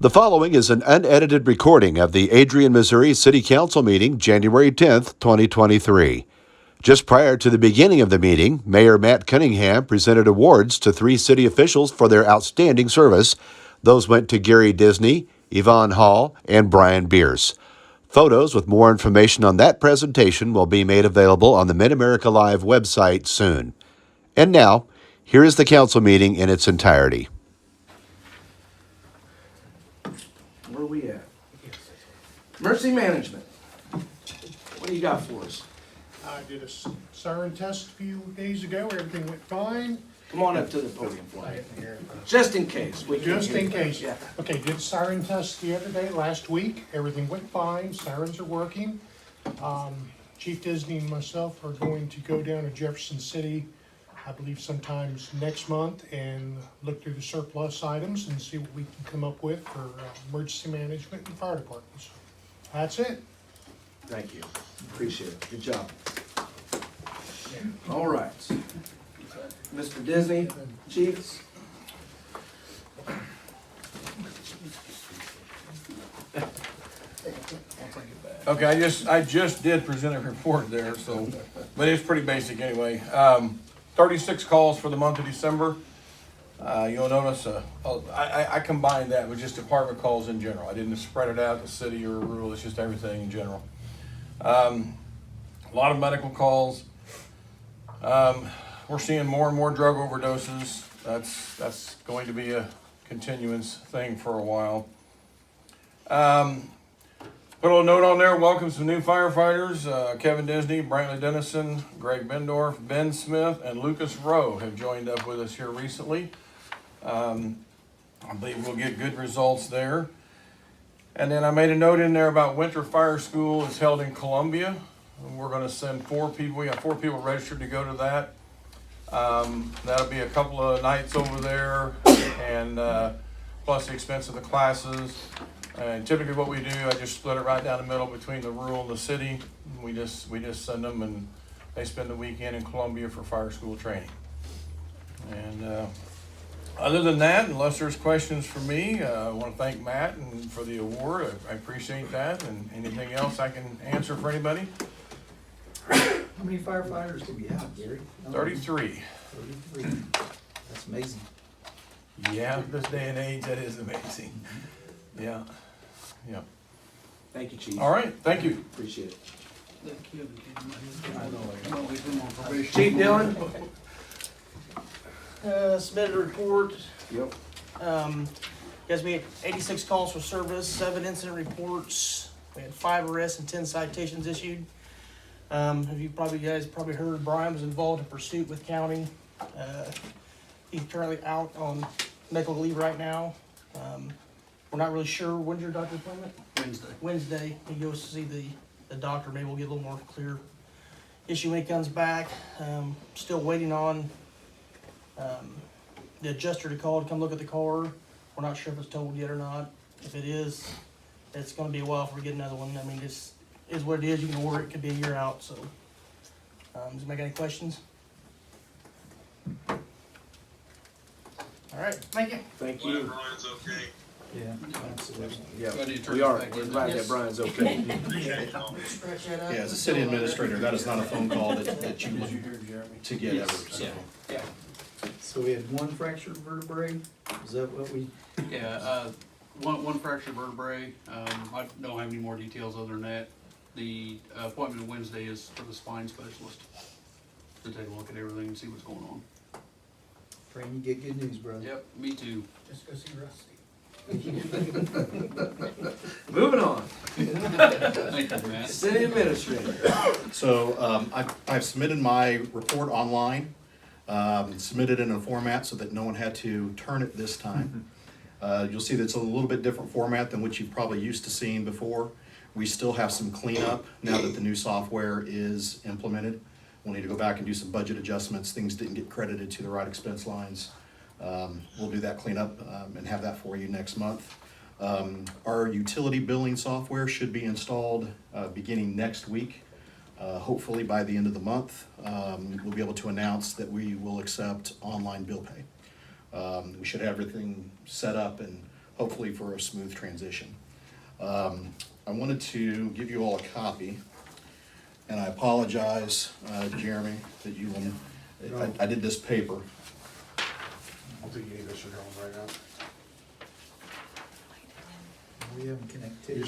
The following is an unedited recording of the Adrian, Missouri City Council meeting, January 10th, 2023. Just prior to the beginning of the meeting, Mayor Matt Cunningham presented awards to 3 city officials for their outstanding service. Those went to Gary Disney, Yvonne Hall, and Brian Bierce. Photos with more information on that presentation will be made available on the Mid-America Live website soon. And now, here is the council meeting in its entirety. Where are we at? Emergency management. What do you got for us? I did a siren test a few days ago, everything went fine. Come on up to the podium, Flag. Just in case. Just in case. Yeah. Okay, did siren test the other day, last week, everything went fine, sirens are working. Chief Disney and myself are going to go down to Jefferson City, I believe sometimes next month, and look through the surplus items and see what we can come up with for emergency management and fire departments. That's it. Thank you. Appreciate it. Good job. All right. Mr. Disney, Chief. Okay, I just did present a report there, so, but it's pretty basic anyway. 36 calls for the month of December. You'll notice, I combined that with just department calls in general. I didn't spread it out to city or rural, it's just everything in general. A lot of medical calls. We're seeing more and more drug overdoses. That's going to be a continuous thing for a while. Put a little note on there, welcome some new firefighters. Kevin Disney, Brantley Dennison, Greg Bendorf, Ben Smith, and Lucas Rowe have joined up with us here recently. I believe we'll get good results there. And then I made a note in there about Winter Fire School is held in Columbia. We're gonna send 4 people, we have 4 people registered to go to that. That'll be a couple of nights over there and plus the expense of the classes. And typically what we do, I just split it right down the middle between the rural and the city. We just send them and they spend the weekend in Columbia for fire school training. And other than that, unless there's questions for me, I want to thank Matt and for the award. I appreciate that. And anything else I can answer for anybody? How many firefighters do we have, Gary? 33. 33. That's amazing. Yeah, this day and age, that is amazing. Yeah. Thank you, Chief. All right, thank you. Appreciate it. Chief Chief Dillon? Submitted a report. Yep. Guys, we had 86 calls for service, 7 incident reports. We had 5 arrests and 10 citations issued. Have you guys probably heard Brian was involved in pursuit with county. He's currently out on medical leave right now. We're not really sure. When's your doctor's appointment? Wednesday. He goes to see the doctor. Maybe we'll get a little more clear issue when he comes back. Still waiting on the adjuster to call to come look at the car. We're not sure if it's totaled yet or not. If it is, it's going to be a while before we get another one. I mean, this is what it is. You can order it. It could be a year out. So, does it make any questions? All right. Thank you. Thank you. Brian's okay. Yeah, absolutely. Yeah, we are. We're glad that Brian's okay. Scratch that out. Yeah, as a city administrator, that is not a phone call that you want to get ever, so. So we had 1 fractured vertebrae, is that what we? Yeah, one fractured vertebrae. I don't have any more details other than that. The appointment Wednesday is for the spine specialist to take a look at everything and see what's going on. Praying you get good news, brother. Yep, me too. Just go see Rusty. Moving on. Thank you, Matt. City Administrator. So I've submitted my report online, submitted in a format so that no one had to turn it this time. You'll see that it's a little bit different format than what you've probably used to seeing before. We still have some cleanup now that the new software is implemented. We'll need to go back and do some budget adjustments. Things didn't get credited to the right expense lines. We'll do that cleanup and have that for you next month. Our utility billing software should be installed beginning next week. Hopefully by the end of the month, we'll be able to announce that we will accept online bill pay. We should have everything set up and hopefully for a smooth transition. I wanted to give you all a copy, and I apologize, Jeremy, that you will, I did this paper. I don't think any of us are going right now. We haven't connected.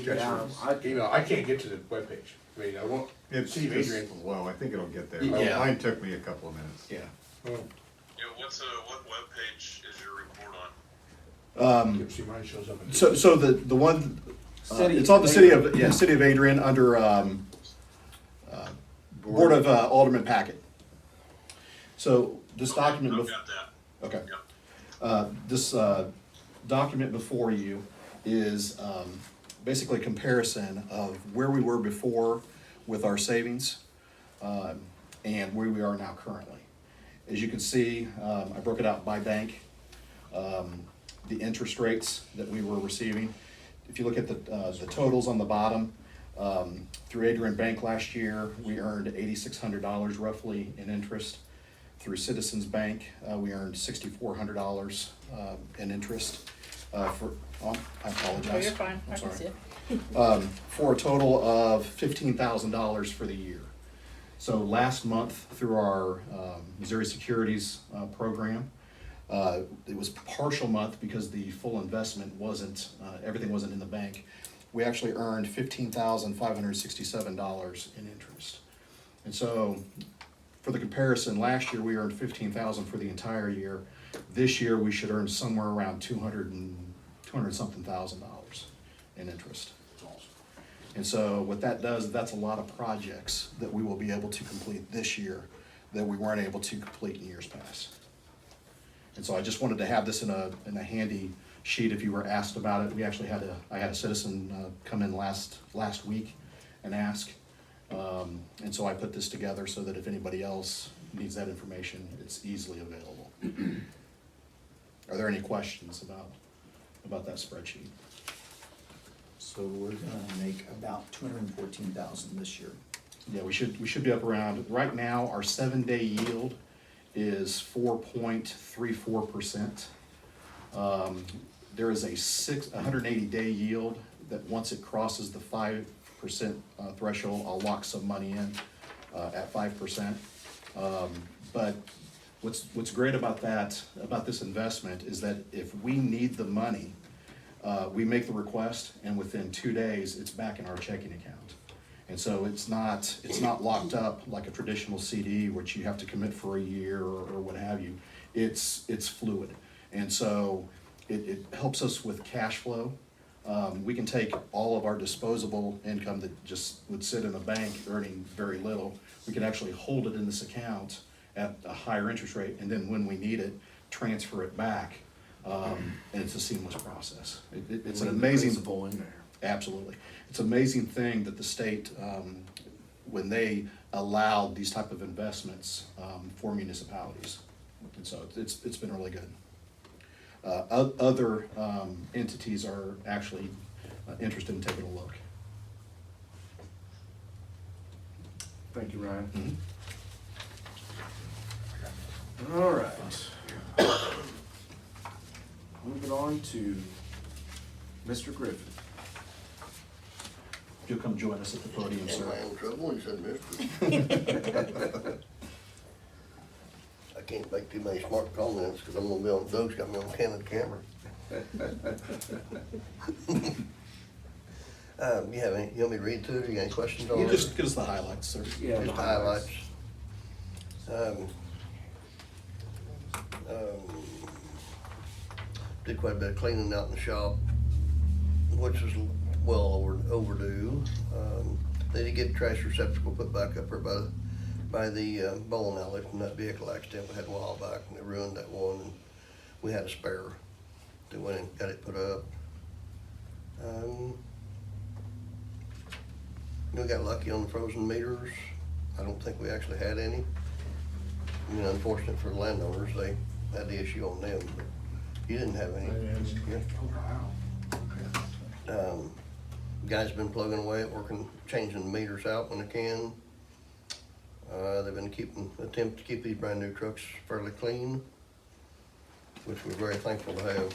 I can't get to the webpage. I mean, I won't, It's City of Adrian. slow, I think it'll get there. Yeah. Mine took me a couple of minutes. Yeah. Oh, Yeah, what webpage is your report on? see, mine shows up. in- So the one, City it's on the of City of Adrian under, Board of Alderman packet. So this document. I've got that. Okay. Yep. This document before you is basically a comparison of where we were before with our savings and where we are now currently. As you can see, I broke it out by bank, the interest rates that we were receiving. If you look at the totals on the bottom, through Adrian Bank last year, we earned $8,600 roughly in interest. Through Citizens Bank, we earned $6,400 in interest. I apologize. Oh, you're fine. I'm I can sorry. see it. For a total of $15,000 for the year. So last month, through our Missouri Securities program, it was partial month because the full investment wasn't, everything wasn't in the bank. We actually earned $15,567 in interest. And so, for the comparison, last year we earned $15,000 for the entire year. This year we should earn somewhere around 200 something thousand dollars in interest. And so what that does, that's a lot of projects that we will be able to complete this year that we weren't able to complete in years past. And so I just wanted to have this in a handy sheet if you were asked about it. We actually I had a citizen come in last week and ask. And so I put this together so that if anybody else needs that information, it's easily available. Are there any questions about that spreadsheet? So we're gonna make about 214,000 this year. Yeah, we should be up around, right now, our 7-day yield is 4.34%. There is a 180-day yield that once it crosses the 5% threshold, I'll lock some money in at 5%. But what's great about this investment is that if we need the money, we make the request, and within 2 days, it's back in our checking account. And so it's not locked up like a traditional CD, which you have to commit for a year or what have you. It's fluid. And so it helps us with cash flow. We can take all of our disposable income that just would sit in a bank earning very little. We can actually hold it in this account at a higher interest rate, and then when we need it, transfer it back. And it's a seamless process. It's an amazing. Principle in there. Absolutely. It's an amazing thing that the state, when they allowed these type of investments for municipalities. And so it's been really good. Other entities are actually interested in taking a look. Thank you, Ryan. Mhm. All right. Moving on to Mr. Griffin. If you'll come join us at the podium, Am I sir. in trouble? He said, mister. I can't make too many smart comments because I'm gonna be on, Doug's got me on candid camera. You want me to read through it? You got any questions on it? You just give us the highlights, sir. Yeah. Just highlights. Did quite a bit of cleaning out in the shop, which is well overdue. They did get the trash receptacle put back up there by the bowling alley from that vehicle accident we had a while back, and they ruined that one, and we had a spare. They went and got it put up. We got lucky on the frozen meters. I don't think we actually had any. I mean, unfortunate for the landowners, they had the issue on them, but you didn't have any. Guys been plugging away at working, changing the meters out when they can. They've been attempt to keep these brand new trucks fairly clean, which we're very thankful to have.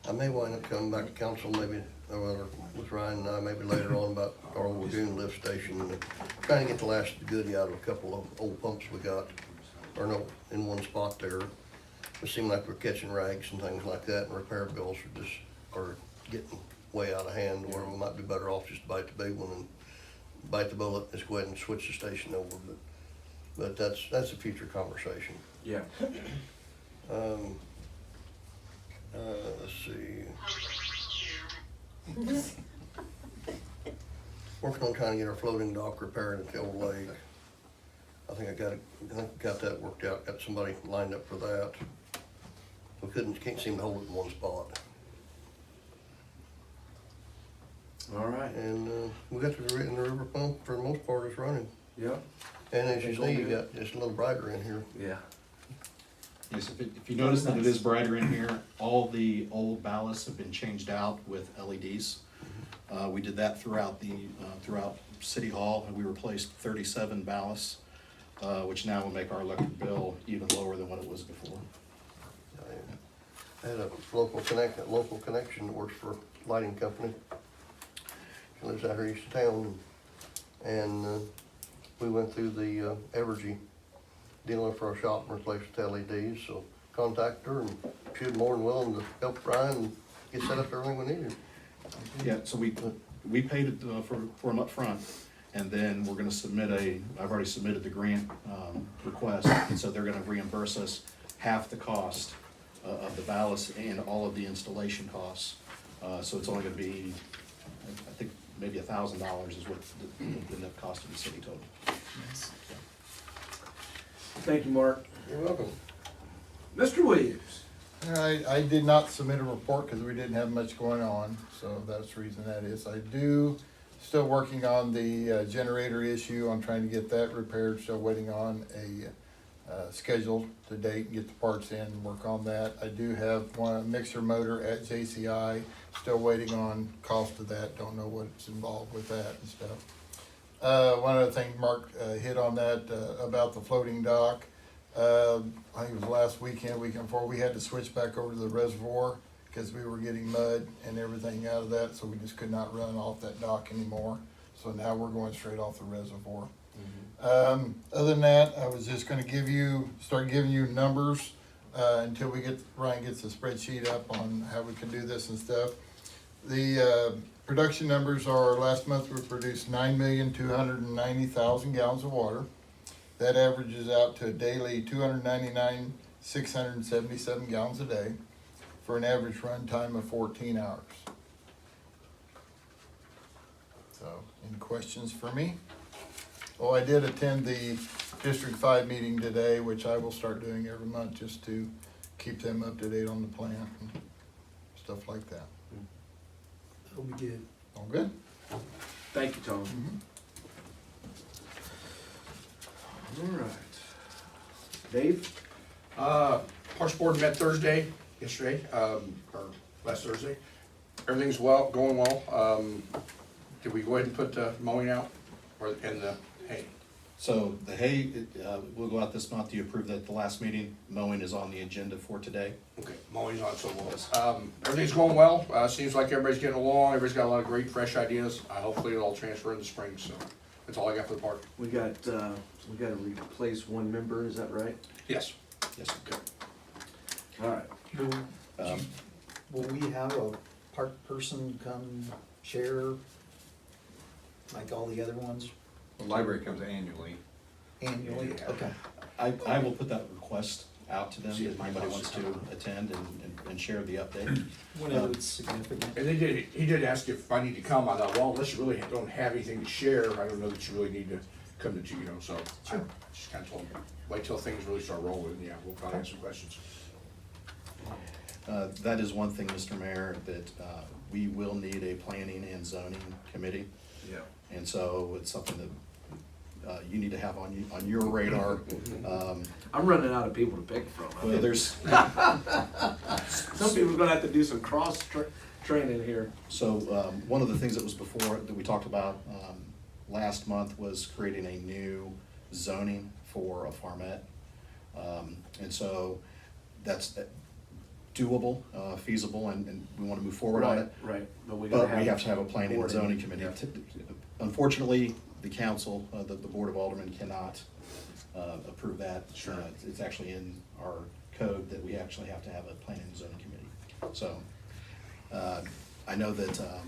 I may wind up coming back to council maybe, or with Ryan and I, maybe later on about our old lagoon lift station, and trying to get the last goodie out of a couple of old pumps we got, or no, in one spot there. It seemed like we're catching rags and things like that, and repair bills are getting way out of hand, where we might be better off just to bite the big one and bite the bullet, just go ahead and switch the station over, but that's a future conversation. Yeah. Let's see. Working on trying to get our floating dock repaired at the old lake. I think I got that worked out, got somebody lined up for that. We can't seem to hold it in one spot. All right. And, we got the river pump, for the most part, is running. Yep. And as you see, you got just a little brighter in here. Yeah. Yes, if you notice that it is brighter in here, all the old ballasts have been changed out with LEDs. We did that throughout City Hall, and we replaced 37 ballasts, which now will make our electric bill even lower than what it was before. I had a local connection that works for a lighting company. She lives out here east of town, and we went through the Evergy dealer for our shop and replaced the LEDs, so contacted her, and she was more than willing to help Brian and get set up everything we needed. Yeah, so we paid it for them up front, and then we're gonna I've already submitted the grant request, and so they're gonna reimburse us half the cost of the ballast and all of the installation costs. So it's only gonna be, I think, maybe $1,000 is what the net cost of the city total. Thank you, Mark. You're welcome. Mr. Williams. I did not submit a report because we didn't have much going on, so that's the reason that is. I do, still working on the generator issue, on trying to get that repaired, still waiting on a schedule to date and get the parts in and work on that. I do have one mixer motor at JCI, still waiting on cost of that, don't know what's involved with that and stuff. One other thing, Mark hit on that about the floating dock. I think it was last weekend before, we had to switch back over to the reservoir because we were getting mud and everything out of that, so we just could not run off that dock anymore. So now we're going straight off the reservoir. Other than that, I was just gonna start giving you numbers until Ryan gets the spreadsheet up on how we can do this and stuff. The production numbers are, last month we produced 9,290,000 gallons of water. That averages out to a daily 299,677 gallons a day for an average run time of 14 hours. So, any questions for me? Oh, I did attend the District 5 meeting today, which I will start doing every month just to keep them up to date on the plant and stuff like that. That'll be good. All good? Thank you, Tom. All right. Dave? Parks Board met yesterday, or last Thursday. Everything's going well. Did we go ahead and put the mowing out, and the hay? So the hay, will go out this month. You approved that at the last meeting. Mowing is on the agenda for today. Okay, mowing's on, so everything's going well. Seems like everybody's getting along. Everybody's got a lot of great, fresh ideas. Hopefully it'll all transfer in the spring, so that's all I got for the park. We got to replace one member, is that right? Yes. Yes. Okay. All right. Will we have a park person come share like all the other ones The library comes annually. annually? Yeah. Okay. I will put that request out to them if anybody wants to attend and share the update. Whenever it's significant. And he did ask if I need to come. I thought, well, unless you really don't have anything to share, I don't know that you really need to come to, so. Sure. I just kinda told him, wait till things really start rolling, yeah, we'll probably have some questions. That is one thing, Mr. Mayor, that we will need a planning and zoning committee. Yeah. And so it's something that you need to have on your radar. I'm running out of people to pick from. Well, there's, Some people are gonna have to do some training here. so one of the things that was before, that we talked about last month was creating a new zoning for a farmette. And so that's doable, feasible, and we want to move forward on it. Right, but we But gotta we have to have a planning and board zoning in. committee. Yeah. Unfortunately, the council, the Board of Aldermen cannot approve that. Sure. It's actually in our code that we actually have to have a planning and zoning committee. So, I know that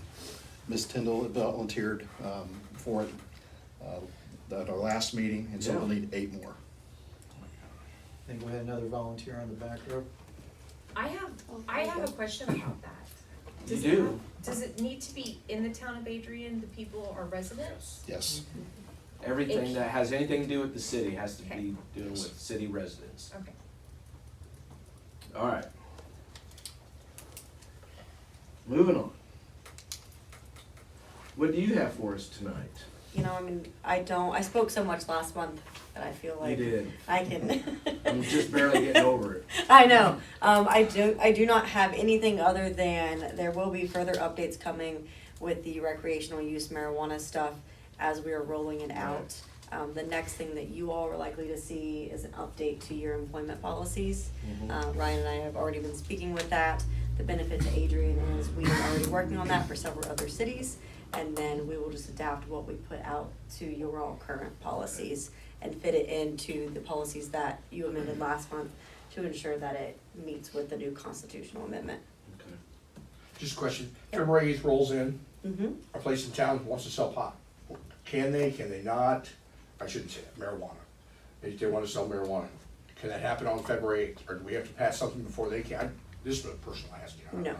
Ms. Tyndall volunteered for it at our last meeting, and so we'll Yeah. need 8 more. I think we had another volunteer on the back row. I have a question about that. You Does do. Does it need to be in the town of Adrian, the people are residents? Yes. Everything It- that has anything to do with the city has to Okay. be dealing with city residents. Okay. All right. Moving on. What do you have for us tonight? You know, I mean, I spoke so much last month that I feel You like did. I can. I'm just barely getting over it. I know. I do not have anything other than there will be further updates coming with the recreational use marijuana stuff as we are rolling it out. The next thing that you all are likely to see is an update to your employment policies. Ryan and I have already been speaking with that. The benefit to Adrian is we are already working on that for several other cities. And then we will just adapt what we put out to your all current policies and fit it into the policies that you amended last month to ensure that it meets with the new constitutional amendment. Okay. Just a question, Yep. February 8th rolls in, Mm-hmm. a place in town wants to sell pot. Can they not? I shouldn't say that, marijuana. If they want to sell marijuana, can that happen on February 8th, or do we have to pass something before they can? This is a personal asking, I don't No, know.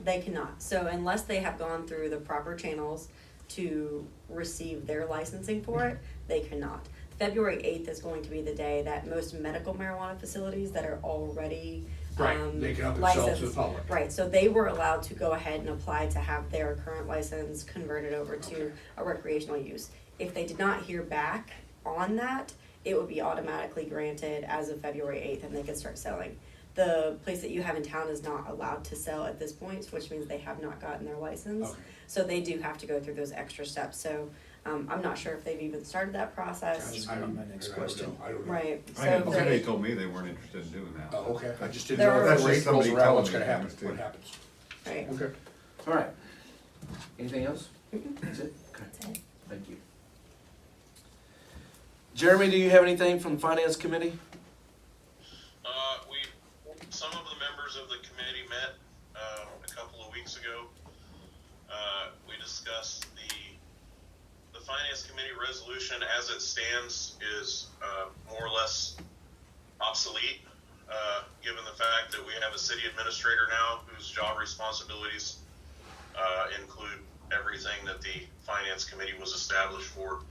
they cannot. So unless they have gone through the proper channels to receive their licensing for it, they cannot. February 8th is going to be the day that most medical marijuana facilities that are already Right, they can up and sell to the licensed. public. Right, so they were allowed to go ahead and apply to have their current license converted over to Okay. a recreational use. If they did not hear back on that, it would be automatically granted as of February 8th and they could start selling. The place that you have in town is not allowed to sell at this point, which means they have not gotten their license. Okay. So they do have to go through those extra steps. So I'm not sure if they've even started that process. That was my next question. I don't know. Right, so I if think they they, told me they weren't interested in doing that. Oh, okay, I just didn't There know are- if February That's 8th rolls just around, somebody what's gonna telling happen, me what things, happens. right. Okay. All right. Anything else? That's it? Okay. That's it. Thank you. Jeremy, do you have anything from the finance committee? Some of the members of the committee met a couple of weeks ago. We discussed the finance committee resolution as it stands is more or less obsolete, given the fact that we have a city administrator now whose job responsibilities include everything that the finance committee was established for.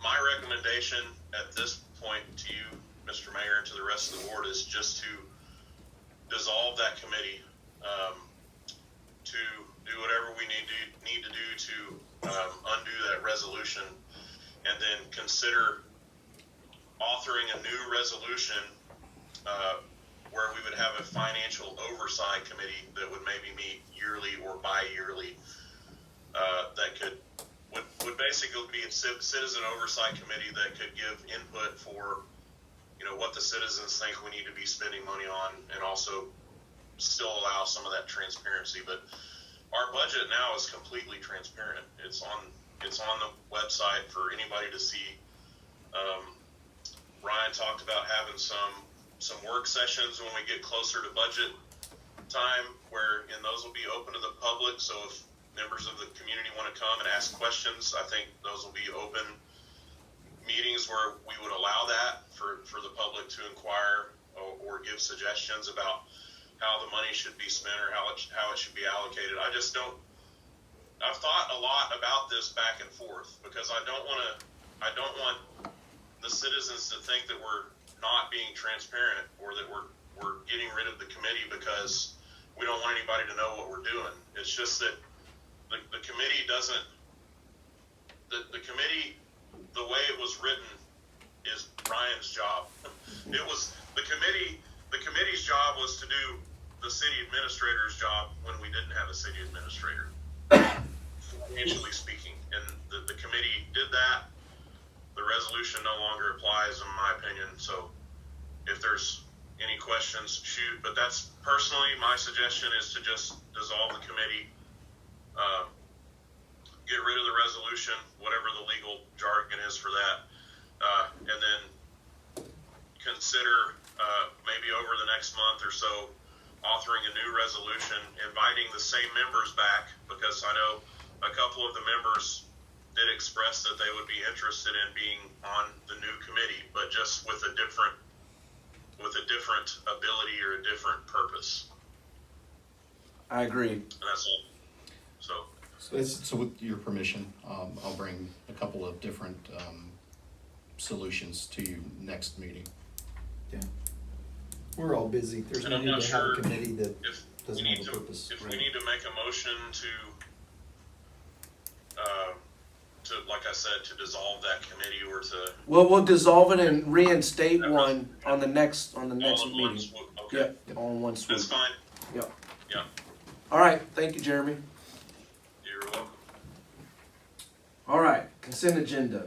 My recommendation at this point to you, Mr. Mayor, and to the rest of the board is just to dissolve that committee, to do whatever we need to do to undo that resolution, and then consider authoring a new resolution where we would have a financial oversight committee that would maybe meet yearly or bi-yearly, that would basically be a citizen oversight committee that could give input for, you know, what the citizens think we need to be spending money on, and also still allow some of that transparency. But our budget now is completely transparent. It's on the website for anybody to see. Ryan talked about having some work sessions when we get closer to budget time, and those will be open to the public. So if members of the community want to come and ask questions, I think those will be open meetings where we would allow that for the public to inquire or give suggestions about how the money should be spent or how it should be allocated. I've thought a lot about this back and forth because I don't want the citizens to think that we're not being transparent or that we're getting rid of the committee because we don't want anybody to know what we're doing. It's just that the committee doesn't, the committee, the way it was written is Ryan's job. It was the committee's job was to do the city administrator's job when we didn't have a city administrator, financially speaking. And the committee did that. The resolution resolution no longer applies, in my opinion. So if there's any questions, shoot. But that's personally my suggestion is to just dissolve the committee, get rid of the resolution, whatever the legal jargon is for that, and then consider maybe over the next month or so authoring a new resolution, inviting the same members back, because I know a couple of the members did express that they would be interested in being on the new committee, but just with a different ability or a different purpose. I agree. And that's all. So with your permission, I'll bring a couple of different solutions to you next meeting. Yeah. We're all busy. There's And no I'm need not to have a sure committee that if we doesn't need have a purpose. if we need to make a motion to like I said, to dissolve that committee or to Well, we'll dissolve it and reinstate one on the next all in meeting. one swoop. Okay, Yep, all in one swoop. that's fine. Yep. Yeah, All right, thank you, Jeremy. you're welcome. All right, consent agenda.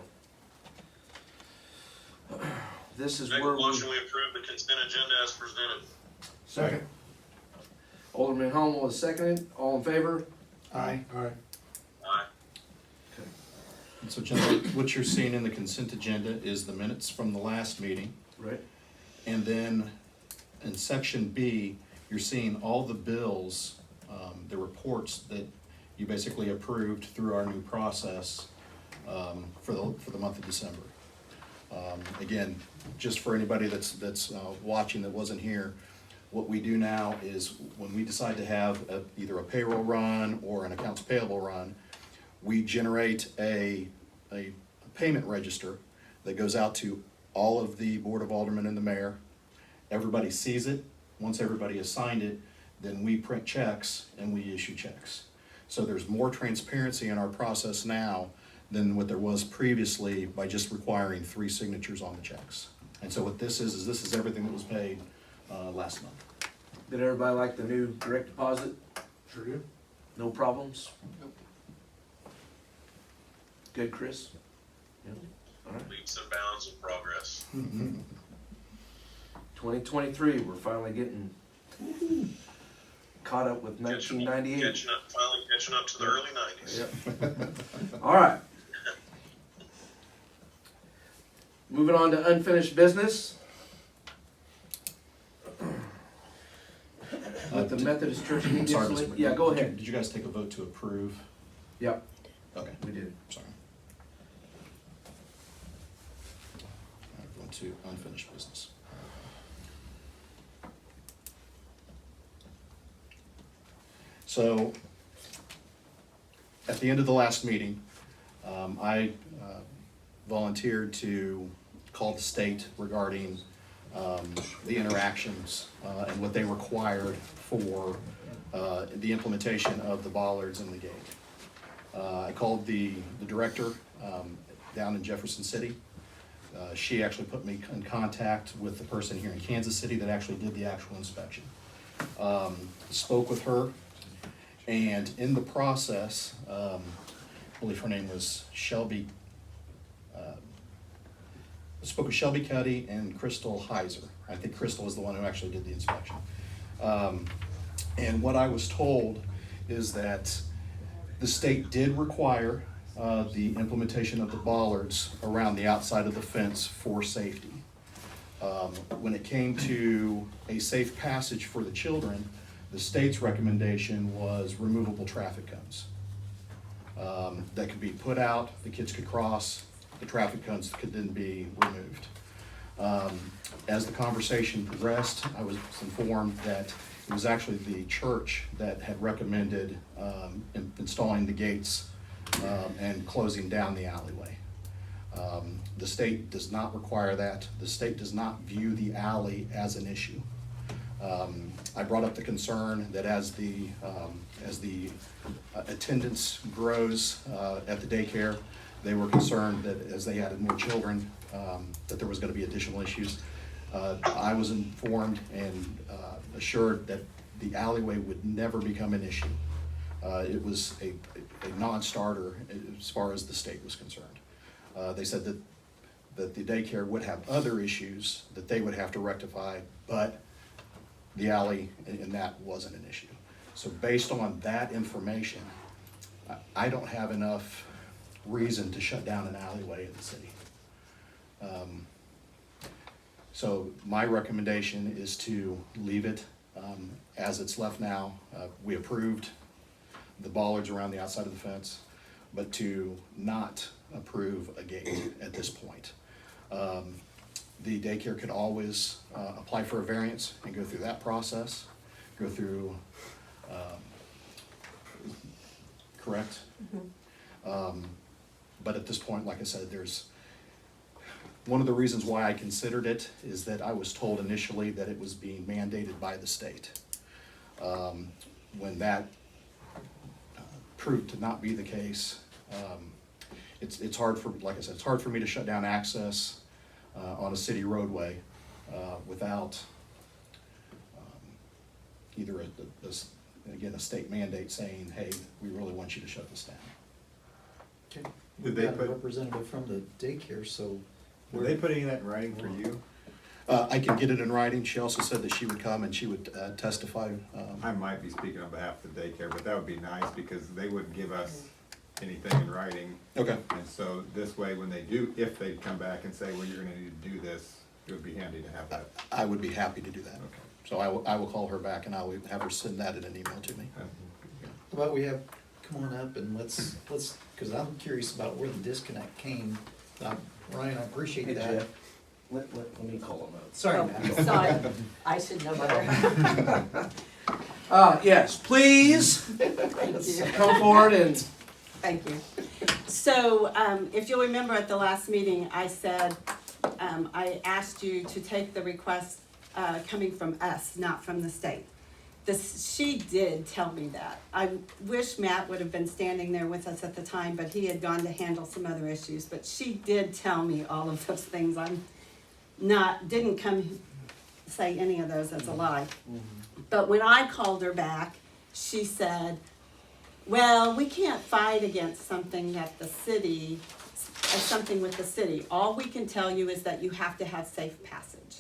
This is Make a where we. motion, we approve the consent agenda as presented. Second. Alderman Hummel is seconded. All in favor? Aye. Aye. And so generally, what you're seeing in the consent agenda is the minutes from the last meeting. Right. And then in section B, you're seeing all the bills, the reports that you basically approved through our new process for the month of December. Again, just for anybody that's watching that wasn't here, what we do now is when we decide to have either a payroll run or an accounts payable run, we generate a payment register that goes out to all of the Board of Aldermen and the mayor. Everybody sees it. Once everybody has signed it, then we print checks and we issue checks. So there's more transparency in our process now than what there was previously by just requiring 3 signatures on the checks. And so what this is everything that was paid last month. Did everybody like the new direct deposit? Sure do. No problems? Nope. Good, Chris? Yep. All right. Leaps and bounds of progress. 2023, we're finally getting caught up with 1998. Finally catching up to the early 90s. Yep. All right. Moving on to unfinished business. With the Methodist Church I'm sorry, immediately. Mr. Yeah, go Did you- ahead. Did you guys take a vote to approve? Yep, Okay, we did. sorry. All right, going to unfinished business. So, at the end of the last meeting, I volunteered to call the state regarding the interactions and what they required for the implementation of the bollards in the gate. I called the director down in Jefferson City. She actually put me in contact with the person here in Kansas City that actually did the actual inspection. Spoke with her, and in the process, I believe her name was Shelby. I spoke with Shelby Cuddy and Crystal Heiser. I think Crystal was the one who actually did the inspection. And what I was told is that the state did require the implementation of the bollards around the outside of the fence for safety. When it came to a safe passage for the children, the state's recommendation was removable traffic cones that could be put out, the kids could cross, the traffic cones could then be removed. As the conversation progressed, I was informed that it was actually the church that had recommended installing the gates and closing down the alleyway. The state does not require that. The state does not view the alley as an issue. I brought up the concern that as the attendance grows at the daycare, they were concerned that as they added more children, that there was going to be additional issues. I was informed and assured that the alleyway would never become an issue. It was a non-starter as far as the state was concerned. They said that that the daycare would have other issues that they would have to rectify, but the alley and that wasn't an issue. So based on that information, I don't have enough reason to shut down an alleyway in the city. So my recommendation is to leave it as it's left now. We approved the bollards around the outside of the fence, but to not approve a gate at this point. The daycare could always apply for a variance and go through that process, go through, correct? But at this point, like I said, one of the reasons why I considered it is that I was told initially that it was being mandated by the state. When that proved to not be the case, it's hard for, like I said, it's hard for me to shut down access on a city roadway without either a state mandate saying, hey, we really want you to shut this down. Okay. Did We've they got a put- representative from the daycare, so. Were they putting that in writing for you? I can get it in writing. She also said that she would come and she would testify. I might be speaking on behalf of the daycare, but that would be nice because they wouldn't give us anything in writing. Okay. And so this way, when they do, if they come back and say, well, you're gonna need to do this, it would be handy to have that. I would be happy to do that. Okay. So I will call her back and I will have her send that in an email to me. How about we have, come on up and let's, cause I'm curious about where the disconnect came. Ryan, I appreciate Hey, that. Jeff, let me call him out. Sorry, Oh, Matt. sorry, I should know better. Yes, please, Thank you. come forward and, Thank you. So, if you'll remember at the last meeting, I said, I asked you to take the request, coming from us, not from the state. She did tell me that. I wish Matt would have been standing there with us at the time, but he had gone to handle some other issues. But she did tell me all of those things. Didn't come say any of those as a lie. But when I called her back, she said, well, we can't fight against something that the city, something with the city. All we can tell you is that you have to have safe passage.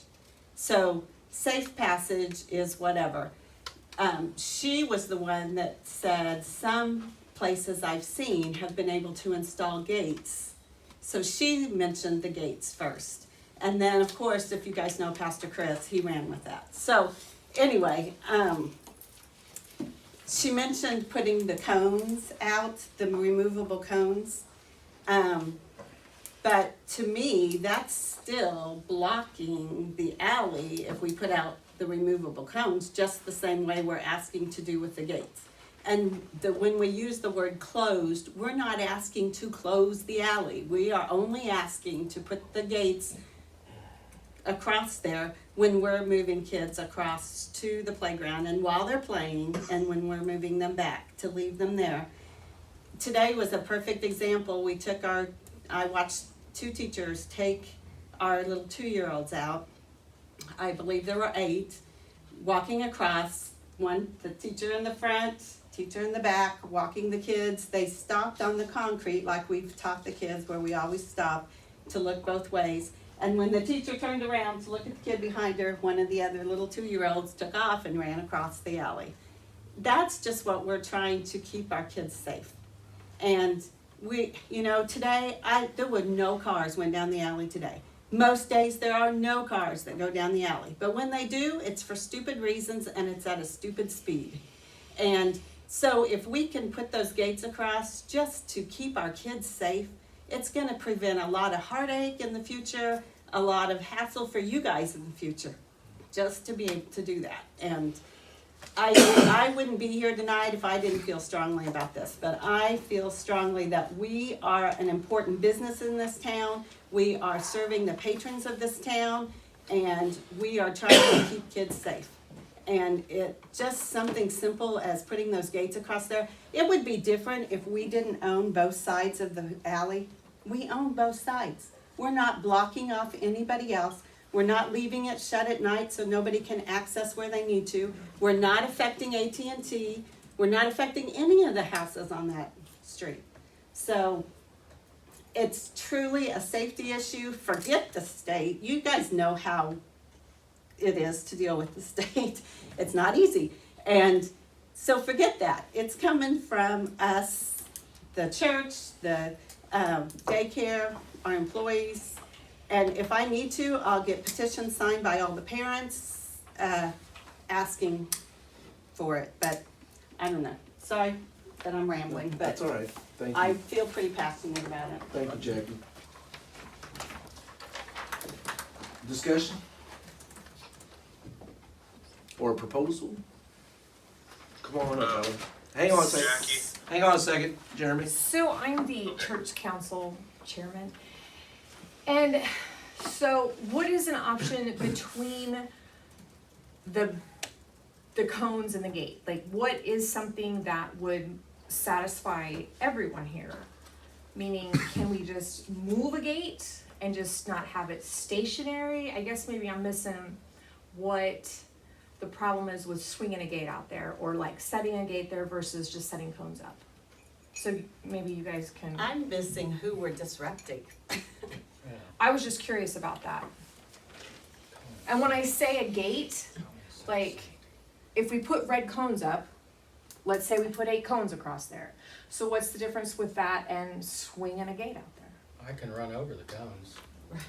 So safe passage is whatever. She was the one that said some places I've seen have been able to install gates. So she mentioned the gates first. And then, of course, if you guys know Pastor Chris, he ran with that. So anyway, she mentioned putting the cones out, the removable cones. But to me, that's still blocking the alley if we put out the removable cones, just the same way we're asking to do with the gates. And when we use the word closed, we're not asking to close the alley. We are only asking to put the gates across there when we're moving kids across to the playground and while they're playing and when we're moving them back, to leave them there. Today was a perfect example. I watched two teachers take our little 2-year-olds out. I believe there were 8, walking across, the teacher in the front, teacher in the back, walking the kids. They stopped on the concrete like we've taught the kids, where we always stop to look both ways. And when the teacher turned around to look at the kid behind her, one of the other little 2-year-olds took off and ran across the alley. That's just what we're trying to keep our kids safe. And today, there were no cars went down the alley today. Most days there are no cars that go down the alley. But when they do, it's for stupid reasons and it's at a stupid speed. And so if we can put those gates across just to keep our kids safe, it's gonna prevent a lot of heartache in the future, a lot of hassle for you guys in the future, just to be able to do that. And I wouldn't be here tonight if I didn't feel strongly about this, but I feel strongly that we are an important business in this town. We are serving the patrons of this town, and we are trying to keep kids safe. And just something simple as putting those gates across there. It would be different if we didn't own both sides of the alley. We own both sides. We're not blocking off anybody else. We're not leaving it shut at night so nobody can access where they need to. We're not affecting AT&T. We're not affecting any of the houses on that street. So it's truly a safety issue. Forget the state. You guys know how it is to deal with the state. It's not easy. And so forget that. It's coming from us, the church, the daycare, our employees. And if I need to, I'll get petitions signed by all the parents asking for it. But I don't know. Sorry that I'm rambling, but That's all right. Thank I you. feel pretty passionate about it. Thank you, Jackie. Discussion? Or a proposal? Come on up, Ellen. Hang on a second. Jackie. Hang on a second, Jeremy. So I'm the church council chairman. And so what is an option between the cones and the gate? Like, what is something that would satisfy everyone here? Meaning, can we just move a gate and just not have it stationary? I guess maybe I'm missing what the problem is with swinging a gate out there, or like setting a gate there versus just setting cones up. So maybe you guys can. I'm missing who we're disrupting. I was just curious about that. And when I say a gate, like, if we put red cones up, let's say we put 8 cones across there. So what's the difference with that and swinging a gate out there? I can run over the cones.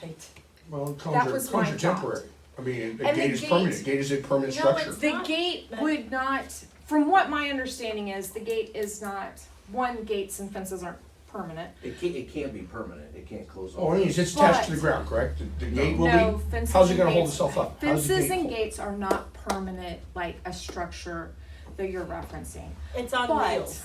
Right. Well, That cones was are my temporary. I mean, a And gate the is gate- permanent. Gate is a permanent No, structure. it's The not, gate but- would not, from what my understanding is, the gate is not, gates and fences aren't permanent. It can't be permanent. It can't close Oh, off. it is. It's attached to But- the ground, correct? The gate will No, be? fences How's it and gonna hold gates- itself up? How's the Fences gate and hold? gates are not permanent, like a structure that you're referencing. It's on But- wheels.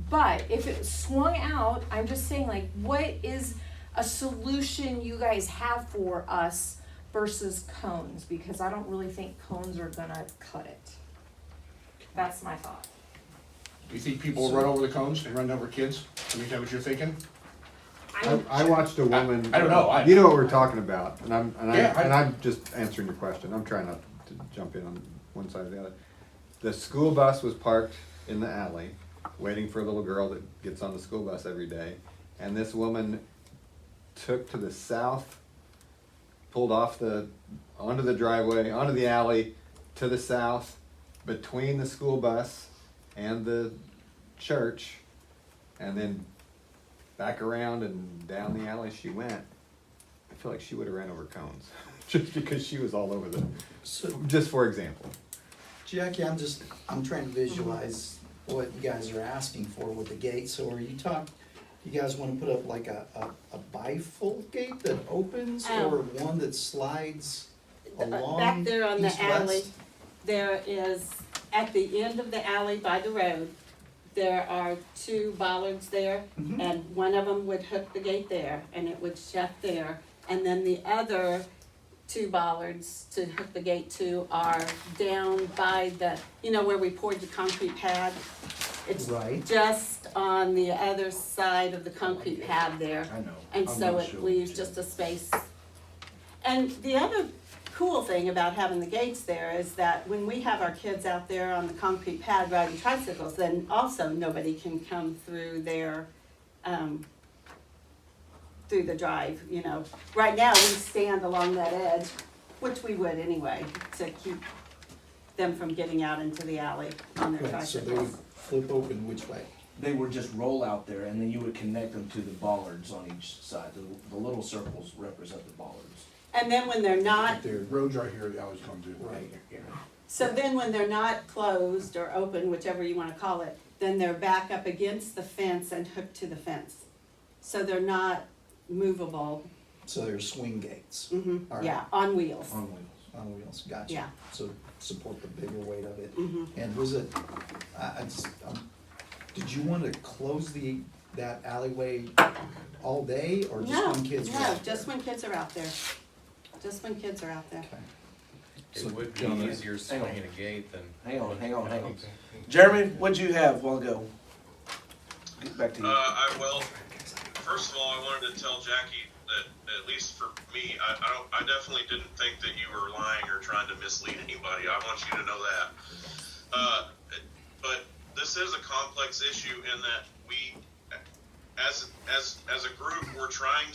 But if it swung out, I'm just saying, like, what is a solution you guys have for us versus cones? Because I don't really think cones are gonna cut it. That's my thought. Do you think people will run over the cones and run over kids? I mean, is that what you're thinking? I watched a woman. I don't know. You know what we're talking about, and Yeah, I'm just answering your question. I'm trying not to jump in on one side or the other. The school bus was parked in the alley, waiting for a little girl that gets on the school bus every day, and this woman took to the south, pulled off onto the driveway, onto the alley, to the south, between the school bus and the church, and then back around and down the alley she went. I feel like she would have ran over cones, just because she was all over just for example. Jackie, I'm trying to visualize what you guys are asking for with the gate. So are you guys wanna put up like a bifold gate that opens, or one that slides along Back there on the east-west? alley, there is, at the end of the alley by the road, there are 2 bollards there, Mhm. and one of them would hook the gate there, and it would shut there. And then the other 2 bollards to hook the gate to are down by the, where we poured the concrete pad. It's Right. just on the other side of the concrete pad there. I know. And I'm so not it sure. leaves just a space. And the other cool thing about having the gates there is that when we have our kids out there on the concrete pad riding tricycles, then also nobody can come through there, through the drive, Right now, we stand along that edge, which we would anyway, to keep them from getting out into the alley on their Right, so they tricycles. would flip open which way? They would just roll out there, and then you would connect them to the bollards on each side. The little circles represent the bollards. And then when they're not, The roads right here, the alley's come to. Right. so then when they're not closed or open, whichever you wanna call it, then they're back up against the fence and hooked to the fence. So they're not movable, So there's swing gates All right. yeah, on wheels. On wheels. on wheels, gotcha. Yeah. So support the bigger weight of it. Mhm. And was it, did you want to close that alleyway all day, or just No, when kids were no, out there? just when kids are out there. Just when kids are out there. Okay. It So, would be gentlemen, easier swinging a gate than. Hang on. Jeremy, what'd you have a while ago? Get back to you. First of all, I wanted to tell Jackie that, at least for me, I definitely didn't think that you were lying or trying to mislead anybody. I want you to know that. But this is a complex issue in that as a group, we're trying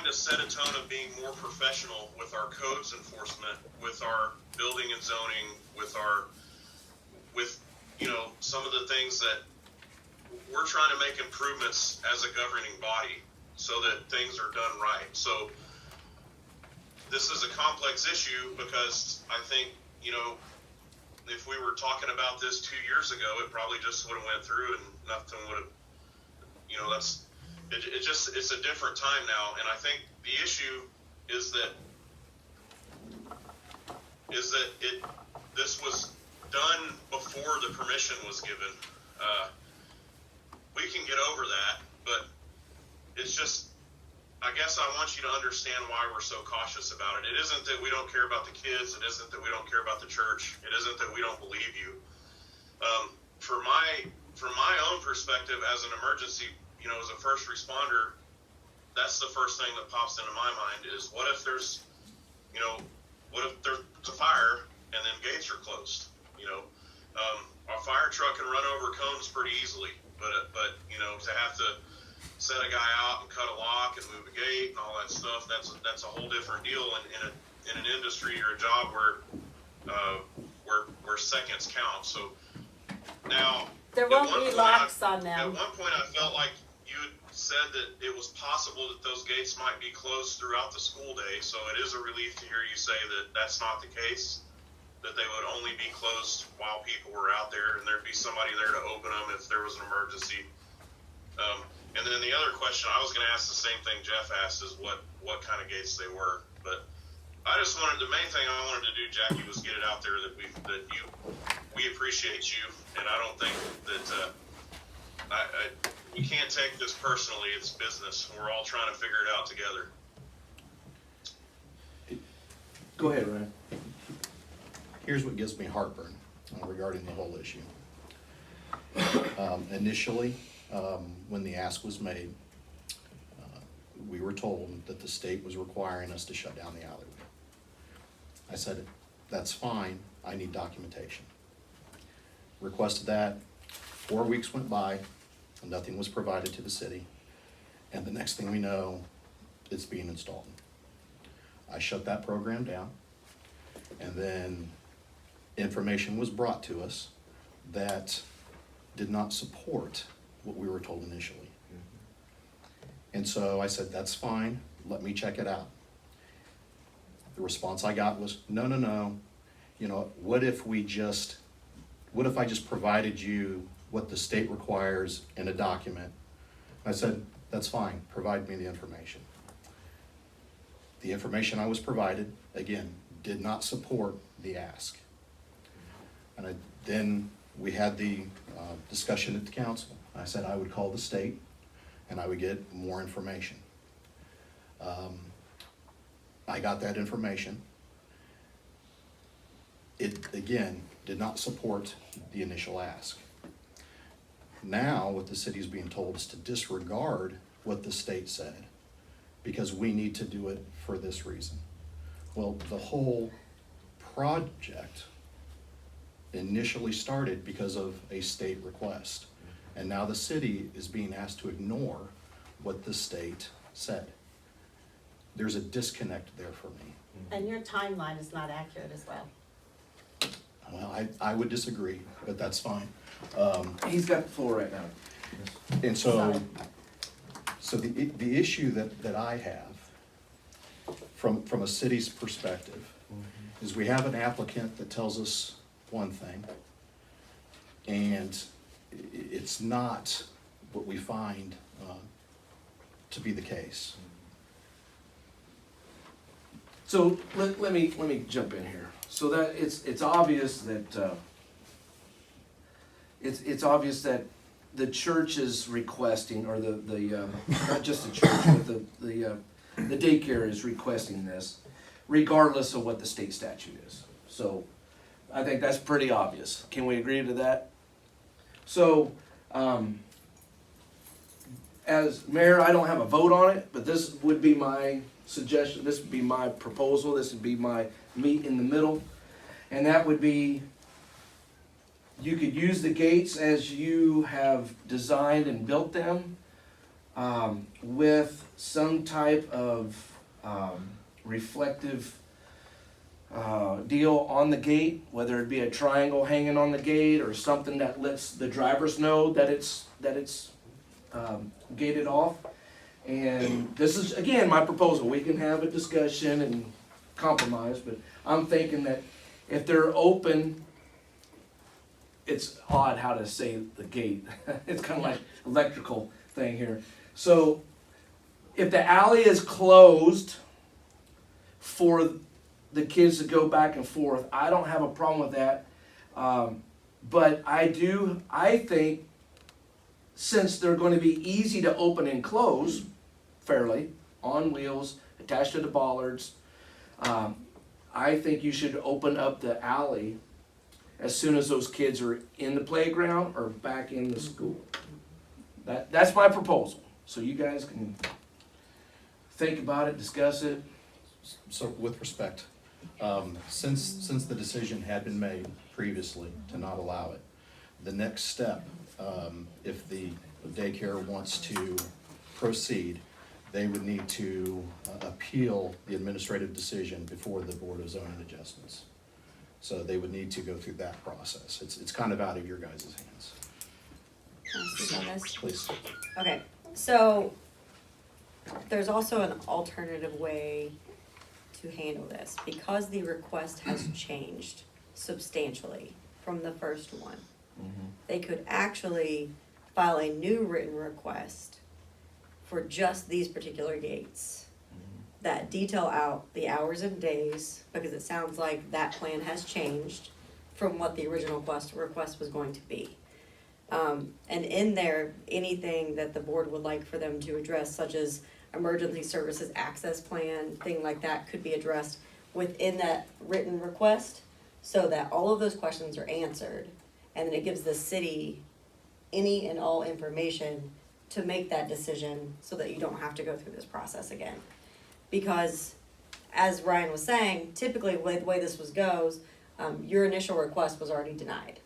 to set a tone of being more professional with our codes enforcement, with our building and zoning, with some of the things that we're trying to make improvements as a governing body so that things are done right. So this is a complex issue because I think, if we were talking about this 2 years ago, it probably just would have went through and nothing would have, it's a different time now. And I think the issue is that this was done before the permission was given. We can get over that, but it's just, I guess I want you to understand why we're so cautious about it. It isn't that we don't care about the kids. It isn't that we don't care about the church. It isn't that we don't believe you. From my own perspective as an emergency, as a first responder, that's the first thing that pops into my mind is what if there's a fire and then gates are closed? A fire truck can run over cones pretty easily, but to have to set a guy out and cut a lock and move a gate and all that stuff, that's a whole different deal in an industry or a job where seconds count. So now There won't be locks on them. At one point, I felt like you had said that it was possible that those gates might be closed throughout the school day. So it is a relief to hear you say that that's not the case, that they would only be closed while people were out there and there'd be somebody there to open them if there was an emergency. And then the other question, I was going to ask the same thing Jeff asked, is what kind of gates they were. But I just wanted, the main thing I wanted to do, Jackie, was get it out there that we appreciate you, and I don't think that we can't take this personally. It's business. We're all trying to figure it out together. Go ahead, Ryan. Here's what gives me heartburn regarding the whole issue. Initially, when the ask was made, we were told that the state was requiring us to shut down the alleyway. I said, that's fine, I need documentation. Requested that, 4 weeks went by, and nothing was provided to the city, and the next thing we know, it's being installed. I shut that program down, and then information was brought to us that did not support what we were told initially. And so I said, that's fine, let me check it out. The response I got was, no, what if I just provided you what the state requires in a document? I said, that's fine, provide me the information. The information I was provided, again, did not support the ask. And then we had the discussion at the council. I said I would call the state and I would get more information. I got that information. It, again, did not support the initial ask. Now, what the city is being told is to disregard what the state said because we need to do it for this reason. Well, the whole project initially started because of a state request. And now the city is being asked to ignore what the state said. There's a disconnect there for me. And your timeline is not accurate as well. Well, I would disagree, but that's fine. He's got the floor right now. And so the issue that I have from a city's perspective is we have an applicant that tells us one thing, and it's not what we find to be the case. So let me jump in here. So that it's obvious that it's obvious that the church is requesting, or the not just the church, but the daycare is requesting this, regardless of what the state statute is. So I think that's pretty obvious. Can we agree to that? So as mayor, I don't have a vote on it, but this would be my suggestion, this would be my proposal, this would be my meet in the middle, and that would be You could use the gates as you have designed and built them, with some type of reflective deal on the gate, whether it be a triangle hanging on the gate or something that lets the drivers know that it's gated off. And this is, again, my proposal. We can have a discussion and compromise, but I'm thinking that if they're open, it's odd how to say the gate. It's kind of like electrical thing here. So if the alley is closed for the kids to go back and forth, I don't have a problem with that. But I think since they're going to be easy to open and close fairly, on wheels, attached to the bollards, I think you should open up the alley as soon as those kids are in the playground or back in the school. That's my proposal. So you guys can think about it, discuss it. So with respect, since the decision had been made previously to not allow it, the next step, if the daycare wants to proceed, they would need to appeal the administrative decision before the Board of Zoning Adjustments. So they would need to go through that process. It's kind of out of your guys' hands. Can I speak on this? Please. Okay, so there's also an alternative way to handle this. Because the request has changed substantially from the first one, they could actually file a new written request for just these particular gates that detail out the hours and days, because it sounds like that plan has changed from what the original request was going to be. And in there, anything that the board would like for them to address, such as emergency services access plan, thing like that, could be addressed within that written request, so that all of those questions are answered, and then it gives the city any and all information to make that decision, so that you don't have to go through this process again. Because, as Ryan was saying, typically the way this goes, your initial request was already denied.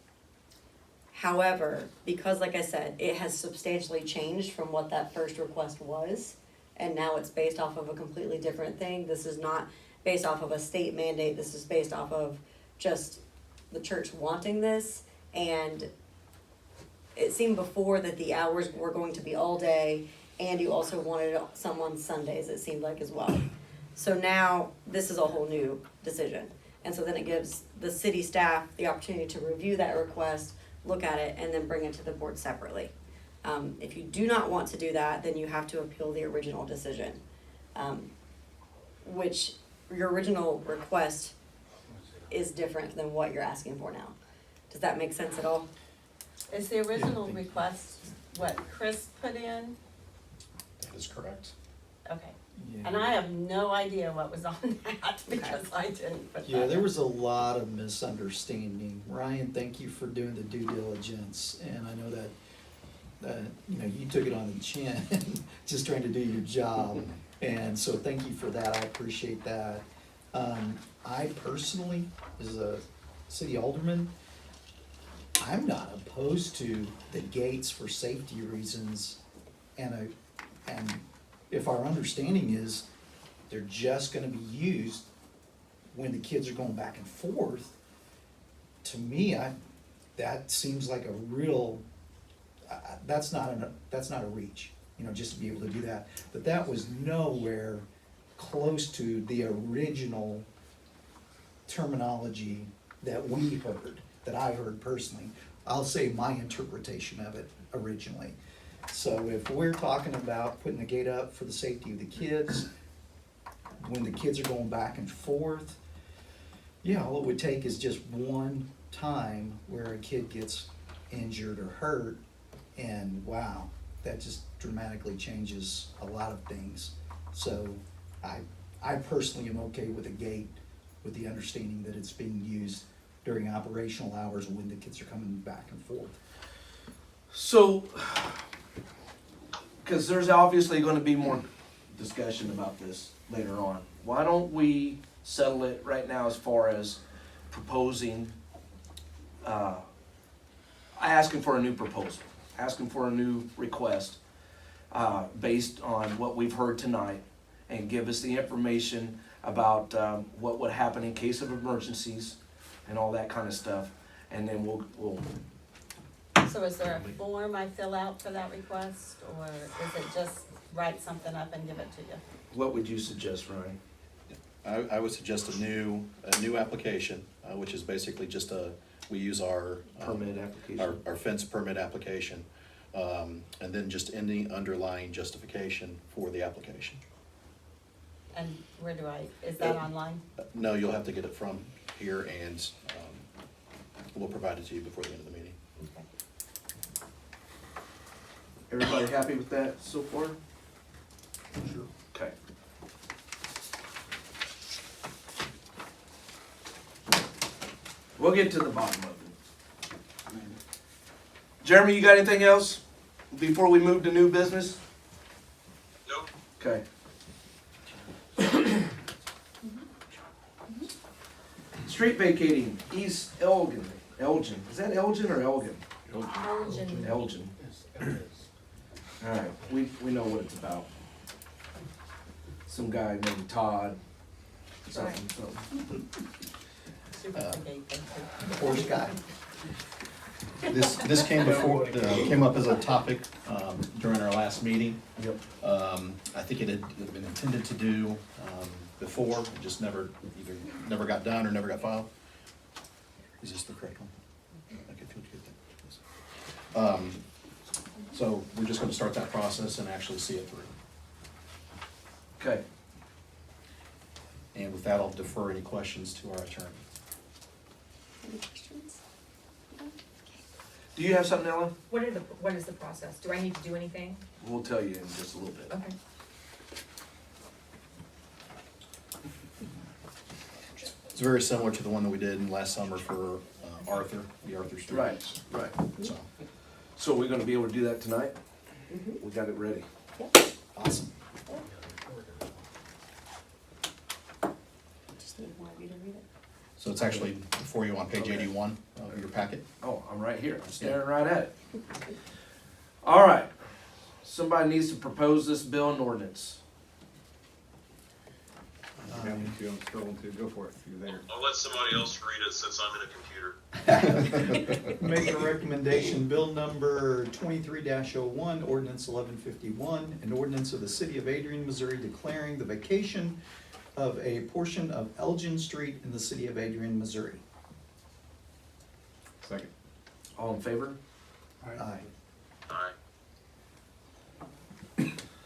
However, because like I said, it has substantially changed from what that first request was, and now it's based off of a completely different thing. This is not based off of a state mandate, this is based off of just the church wanting this, and it seemed before that the hours were going to be all day, and you also wanted some on Sundays, it seemed like as well. So now, this is a whole new decision. And so then it gives the city staff the opportunity to review that request, look at it, and then bring it to the board separately. If you do not want to do that, then you have to appeal the original decision, which your original request is different than what you're asking for now. Does that make sense at all? Is the original request what Chris put in? That is correct. Okay. And I have no idea what was on that because I didn't put that. Yeah, there was a lot of misunderstanding. Ryan, thank you for doing the due diligence, and I know that you took it on the chin, just trying to do your job, and so thank you for that, I appreciate that. I personally, as a city alderman, I'm not opposed to the gates for safety reasons, and if our understanding is they're just gonna be used when the kids are going back and forth, to me, that seems like a real, that's not a reach, just to be able to do that. But that was nowhere close to the original terminology that we heard, that I heard personally. I'll say my interpretation of it originally. So if we're talking about putting the gate up for the safety of the kids, when the kids are going back and forth, yeah, all it would take is just one time where a kid gets injured or hurt, and wow, that just dramatically changes a lot of things. So I personally am okay with a gate, with the understanding that it's being used during operational hours when the kids are coming back and forth. So, because there's obviously going to be more discussion about this later on, why don't we settle it right now as far as proposing asking for a new proposal, asking for a new request, based on what we've heard tonight, and give us the information about, what would happen in case of emergencies and all that kind of stuff. And then we'll, So is there a form I fill out for that request, or is it just write something up and give it to you? what would you suggest, Ryan? I would suggest a new application, which is basically just we use our. Permit application. Our fence permit application, and then just any underlying justification for the application. And where do is that online? No, you'll have to get it from here, and we'll provide it to you before the end of the meeting. Okay. Everybody happy with that so far? Sure. Okay. We'll get to the bottom of it. Jeremy, you got anything else before we move to new business? Nope. Okay. Street vacating, East Elgin. Is that Elgin or Elgin? Elgin. Elgin. All right, we know what it's about. Some guy named Todd, something. Super gate, thank you. Poor guy. This came up as a topic during our last meeting. Yep. I think it had been intended to do before, it just never got done or never got filed. Is this the correct one? Okay, feel good. So we're just gonna start that process and actually see it through. Okay. And with that, I'll defer any questions to our attorney. Any questions? Do you have something, Ellen? What is the process? Do I need to do anything? We'll tell you in just a little bit. Okay. It's very similar to the one that we did last summer for the Arthur Street. Right. So, So we're gonna be able to do that tonight? Mhm. We got it ready. awesome. Just need one of you to read it. So it's actually before you on page 81 of your packet. Oh, I'm right here. I'm staring right at it. All right. Somebody needs to propose this bill and ordinance. I'm scrolling to, go for it, you're there. I'll let somebody else read it since I'm in a computer. Make a recommendation, bill number 23-01, ordinance 1151, an ordinance of the city of Adrian, Missouri declaring the vacation of a portion of Elgin Street in the city of Adrian, Missouri. Second. All in favor? Aye. Aye.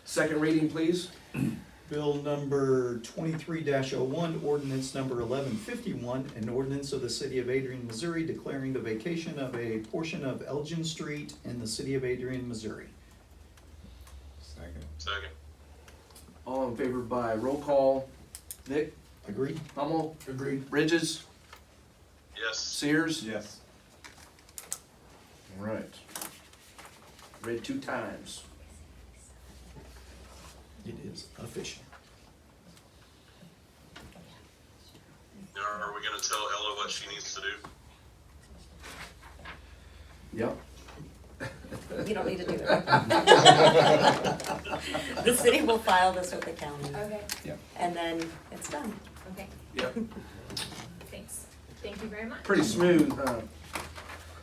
Second reading, please. Bill number 23-01, ordinance number 1151, an ordinance of the city of Adrian, Missouri declaring the vacation of a portion of Elgin Street in the city of Adrian, Missouri. Second. Second. All in favor by roll call. Vic? Agreed? Hummel? Agreed. Bridges? Yes. Sears? Yes. All right. Read 2 times. It is official. Now, are we gonna tell Ella what she needs to do? Yep. You don't need to do it. The city will file this with the county, Okay. and then it's done. Okay. Yep. Thanks. Thank you very much. Pretty smooth, huh?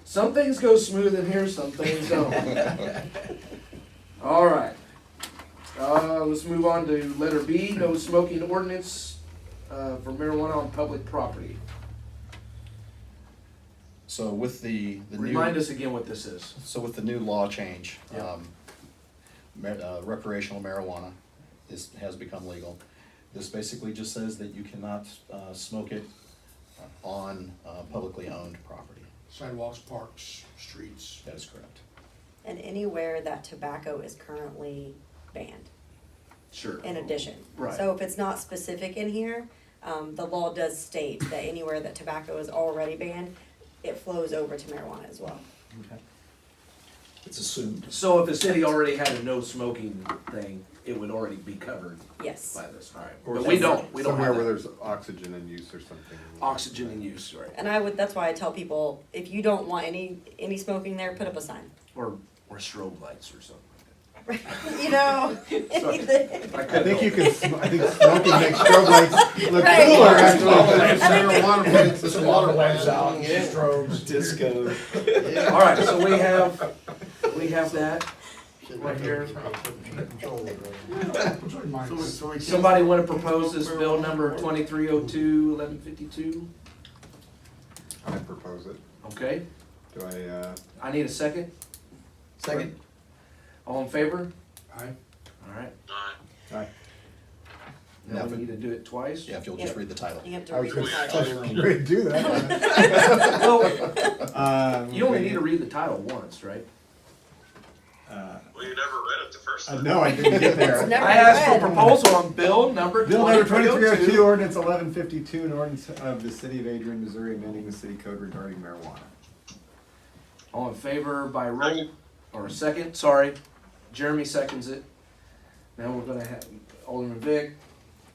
Some things go smooth in here, some things don't. All right. Let's move on to letter B, no smoking ordinance for marijuana on public property. So with the new. Remind us again what this is. So with the new law change, Yeah. recreational marijuana has become legal. This basically just says that you cannot smoke it on publicly owned property. Sidewalks, parks, streets. That is correct. And anywhere that tobacco is currently banned, Sure. in addition. Right. So if it's not specific in here, the law does state that anywhere that tobacco is already banned, it flows over to marijuana as well. It's assumed. So if the city already had a no smoking thing, it would already be covered Yes. by this, alright. Or But we don't somewhere have where that. there's oxygen in use or something. Oxygen in use, right? And that's why I tell people, if you don't want any smoking there, put up a sign. Or strobe lights or something. You know, anything. I think you can, I think smoking makes strobe lights look Right. cooler actually. Marijuana plates, Put some water lamps out, strobes, disco. Alright, so we have that right here. Somebody wanna propose this bill number 2302 1152? I propose it. Okay, Do I need a second. Second. All in favor? Aye. Alright, Aye. now we need to do it twice? Yeah, if you'll just read the title. You have to I was read gonna it. say, do that. Well, you only need to read the title once, right? Well, you never read it the first time. No, I didn't get there. It's never I asked for read. proposal on bill number Bill number 2302. 2302, ordinance 1152, an ordinance of the city of Adrian, Missouri, amending the city code regarding marijuana. All in favor by roll, or second, sorry. Jeremy seconds it. Now we're gonna have Alderman Vic.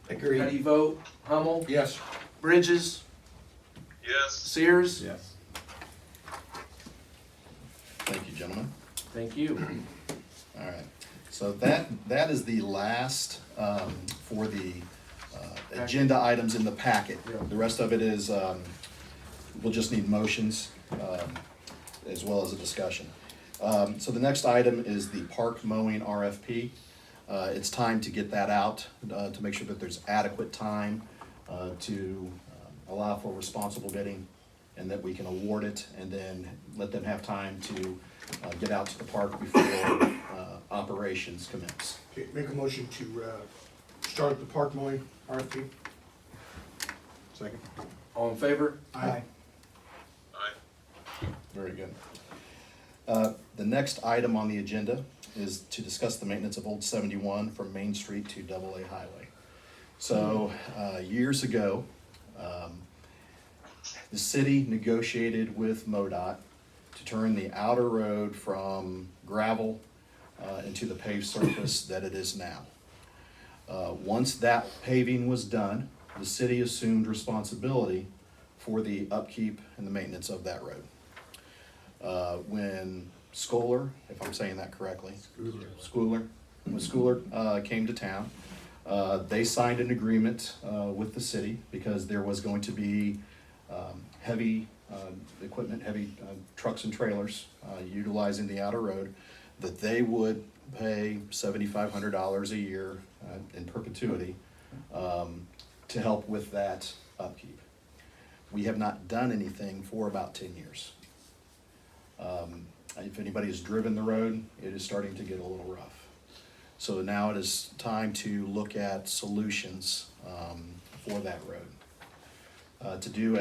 How do Agreed. you vote? Hummel? Yes. Bridges? Yes. Sears? Yes. Thank you, gentlemen. Thank you. All right, so that is the last for the agenda items in the packet. Yeah. The rest of it is, we'll just need motions as well as a discussion. So the next item is the park mowing RFP. It's time to get that out to make sure that there's adequate time to allow for responsible bidding and that we can award it and then let them have time to get out to the park before operations commence. Okay, make a motion to, start the park mowing RFP. Second. All in favor? Aye. Aye. Very good. The next item on the agenda is to discuss the maintenance of Old 71 from Main Street to AA Highway. So, years ago, the city negotiated with MoDOT to turn the outer road from gravel into the paved surface that it is now. Once that paving was done, the city assumed responsibility for the upkeep and the maintenance of that road. When Scholar, if I'm saying that correctly, when Schooler came to town, they signed an agreement with the city because there was going to be heavy equipment, heavy trucks and trailers utilizing the outer road, that they would pay $7,500 a year in perpetuity to help with that upkeep. We have not done anything for about 10 years. If anybody has driven the road, it is starting to get a little rough. So now it is time to look at solutions for that road. To do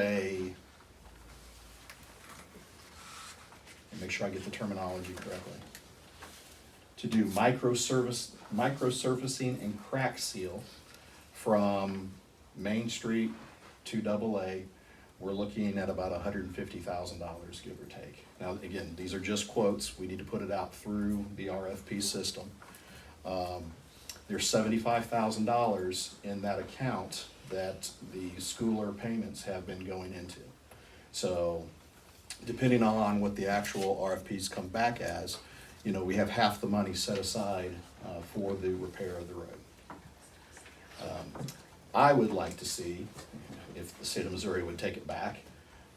make sure I get the terminology correctly. To do microsurfacing and crack seal from Main Street to AA, we're looking at about $150,000, give or take. Now, again, these are just quotes. We need to put it out through the RFP system. There's $75,000 in that account that the Schooler payments have been going into. So, depending on what the actual RFPs come back as, we have half the money set aside for the repair of the road. I would like to see if the state of Missouri would take it back.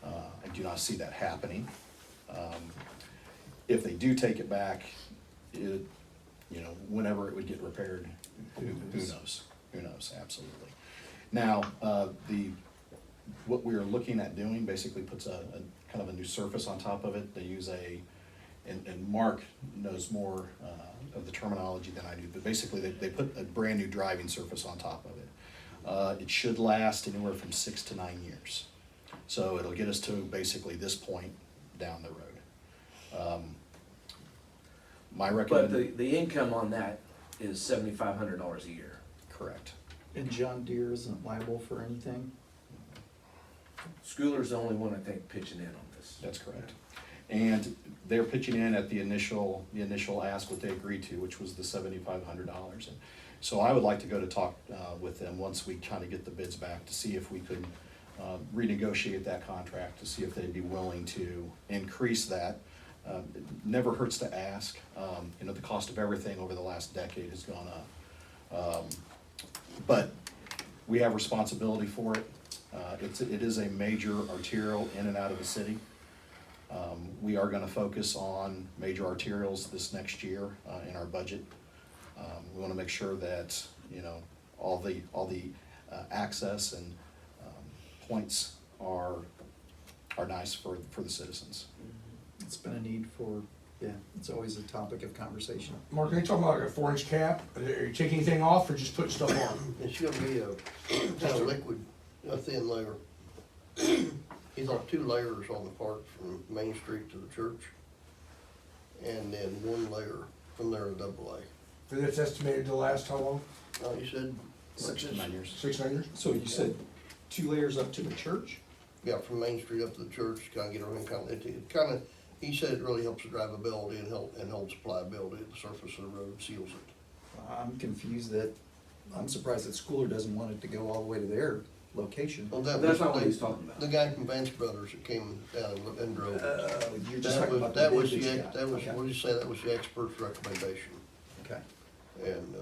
I do not see that happening. If they do take it back, whenever it would get repaired, who knows? Who knows, absolutely. Now, what we're looking at doing basically puts a kind of a new surface on top of it. They use and Mark knows more of the terminology than I do, but basically they put a brand new driving surface on top of it. It should last anywhere from 6 to 9 years. So it'll get us to basically this point down the road. My But recommendation. the income on that is $7,500 a year. Correct. And John Deere isn't liable for anything? Schooler's the only one, I think, pitching in on this. That's correct. And they're pitching in at the initial ask, what they agreed to, which was the $7,500. And so I would like to go to talk with them once we kind of get the bids back to see if we could renegotiate that contract, to see if they'd be willing to increase that. It never hurts to ask. You know, the cost of everything over the last decade has gone up. But we have responsibility for it. It is a major arterial in and out of the city. We are gonna focus on major arterials this next year in our budget. We wanna make sure that, you know, all the access and points are nice for the citizens. It's been a need for, yeah, it's always a topic of conversation. Mark, are you talking about like a 4-inch cap? Are you taking anything off or just putting stuff on? It's gonna be a kind of liquid, a thin layer. He's on 2 layers on the part from Main Street to the church. And then 1 layer from there, a double A. And it's estimated to last how long? You said? 6 to 9 years. 6, 9 years? So you said 2 layers up to the church? Yeah, from Main Street up to the church, kinda get everything kinda, he said it really helps the drivability and helps pliability of the surface of the road, seals it. I'm confused I'm surprised that Schooler doesn't want it to go all the way to their location. Well, That's not what he's talking about. The guy from Vance Brothers that came down and drove it. You're just talking about the That was bid the, that you got. that was, Okay. what did you say, that was the expert's recommendation. Okay. And,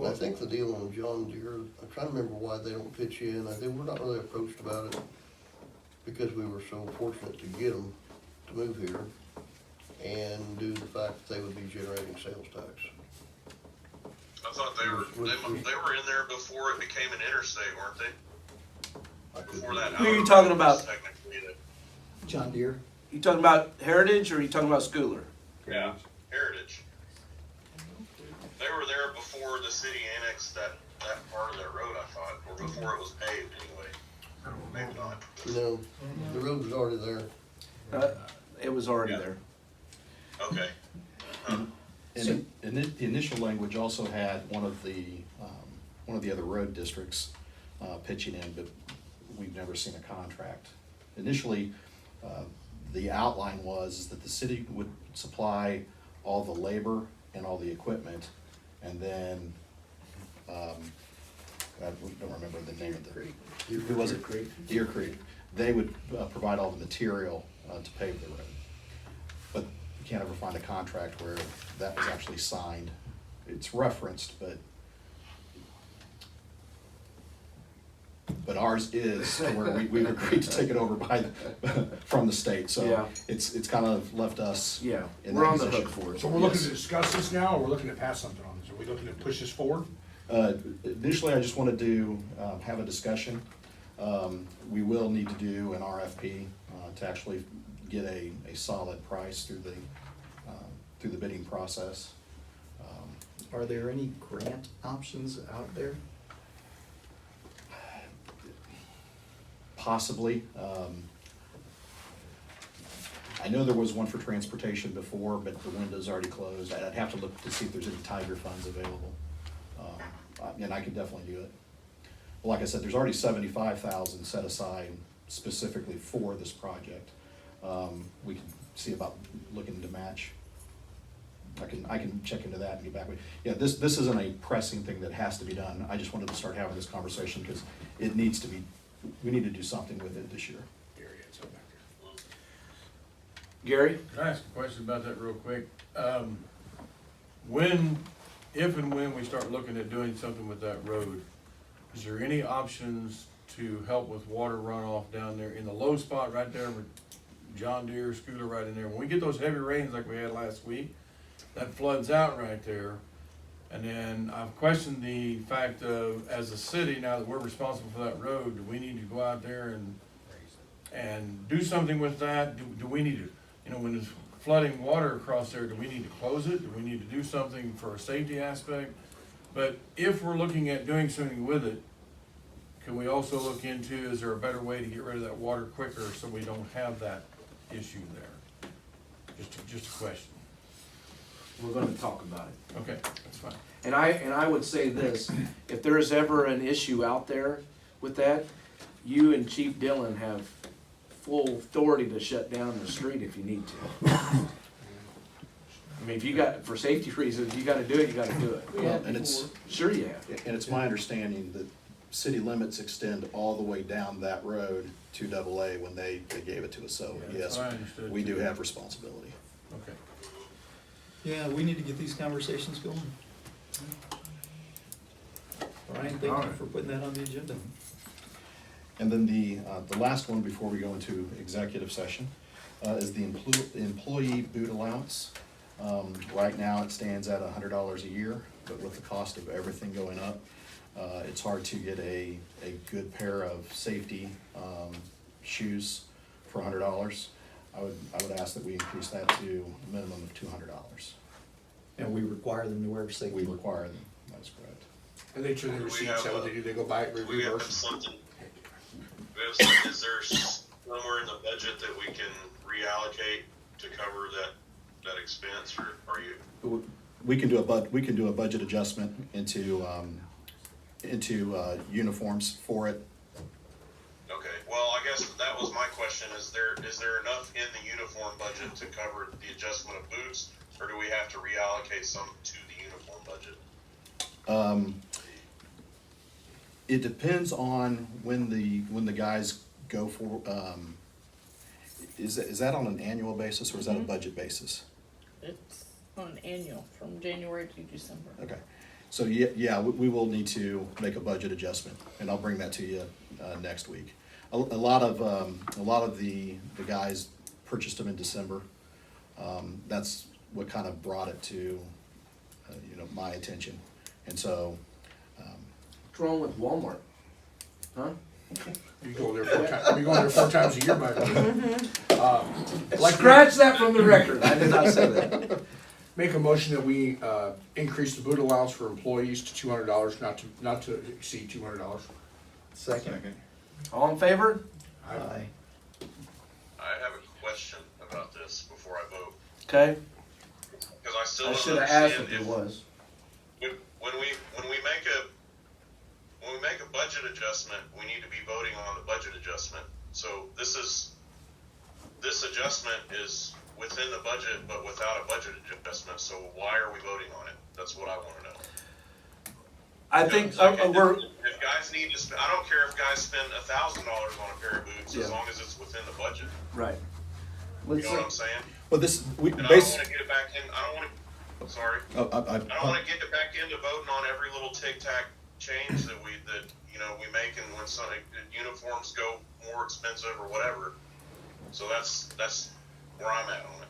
I think the deal on John Deere, I'm trying to remember why they don't pitch in. We're not really approached about it because we were so fortunate to get them to move here and due to the fact that they would be generating sales tax. I thought they were in there before it became an interstate, weren't they? Before that. Who are you talking about? Technically, John Deere? You talking about Heritage or are you talking about Schooler? yeah, Heritage. They were there before the city annexed that part of that road, I thought, or before it was paved anyway. Maybe not. No, the road was already there. It was already there. Okay. And the initial language also had one of the other road districts pitching in, but we've never seen a contract. Initially, the outline was that the city would supply all the labor and all the equipment, and then, I don't remember the name of the, who was it? Deer Creek. They would provide all the material to pave the road. But you can't ever find a contract where that was actually signed. It's referenced, but ours is to where we've agreed to take it over from the state, so Yeah. it's kind of left us in Yeah, that we're on the position. hook for it. So we're looking to discuss this now, or we're looking to pass something on this? Are we looking to push this forward? Initially, I just wanted to have a discussion. We will need to do an RFP to actually get a solid price through the bidding process. Are there any grant options out there? Possibly. I know there was one for transportation before, but the window's already closed. I'd have to look to see if there's any Tiger funds available. And I could definitely do it. But like I said, there's already $75,000 set aside specifically for this project. We can see about looking to match. I can check into that and get back with you. Yeah, this isn't a pressing thing that has to be done. I just wanted to start having this conversation because it needs to be, we need to do something with it this year. Gary? Can I ask a question about that real quick? If and when we start looking at doing something with that road, is there any options to help with water runoff down there in the low spot right there with John Deere, Scooter right in there? When we get those heavy rains like we had last week, that floods out right there. And then I've questioned the fact of, as a city, now that we're responsible for that road, do we need to go out there and do something with that? Do we need to, when there's flooding water across there, do we need to close it? Do we need to do something for a safety aspect? But if we're looking at doing something with it, can we also look into, is there a better way to get rid of that water quicker so we don't have that issue there? Just a question. We're gonna talk about it. Okay, that's fine. And I would say this, if there is ever an issue out there with that, you and Chief Dillon have full authority to shut down the street if you need to. I mean, if you got, for safety reasons, you gotta do it, you gotta do it. We had And it's, before. Sure you have. and it's my understanding that city limits extend all the way down that road to AA when they gave it to us, so Yeah, yes, that's what I understood, we do too. have responsibility. Okay. Yeah, we need to get these conversations going. Brian, thank you for putting that on the agenda. And then the last one before we go into executive session is the employee boot allowance. Right now, it stands at $100 a year, but with the cost of everything going up, it's hard to get a good pair of safety shoes for $100. I would ask that we increase that to a minimum of $200. And we require them to wear safety. We require them, that's correct. And they turn the Do we receipts, have is that what they do? They go buy it, Do we have reverse? something, is there somewhere in the budget that we can reallocate to cover that expense, or are you? We can do a budget adjustment into uniforms for it. Okay, well, I guess that was my question, is there enough in the uniform budget to cover the adjustment of boots, or do we have to reallocate some to the uniform budget? It depends on when the guys go for, is that on an annual basis or is that a budget basis? It's on an annual, from January to December. Okay, so yeah, we will need to make a budget adjustment, and I'll bring that to you next week. A lot of the guys purchased them in December. That's what kind of brought it to, my attention, and so. What's wrong with Walmart? Huh? You go there 4 times, you go there 4 times a year, by the way. Like Scratch that from the record, I did not say that. Make a motion that we, increase the boot allowance for employees to $200, not to exceed $200. Second. All in favor? Aye. I have a question about this before I vote, Okay, because I still I don't should have asked understand if if, there was. when we make a budget adjustment, we need to be voting on the budget adjustment. So this adjustment is within the budget, but without a budget adjustment, so why are we voting on it? That's what I wanna know. I think, It's like, we're, if guys need to spend, I don't care if guys spend $1,000 on a pair of boots, Yeah. as long as it's within the budget. right. You know what I'm saying? Well, And I don't wanna get it back in, I don't wanna get it back into voting on every little tic-tac change that we make, and when some uniforms go more expensive or whatever. So that's where I'm at on it.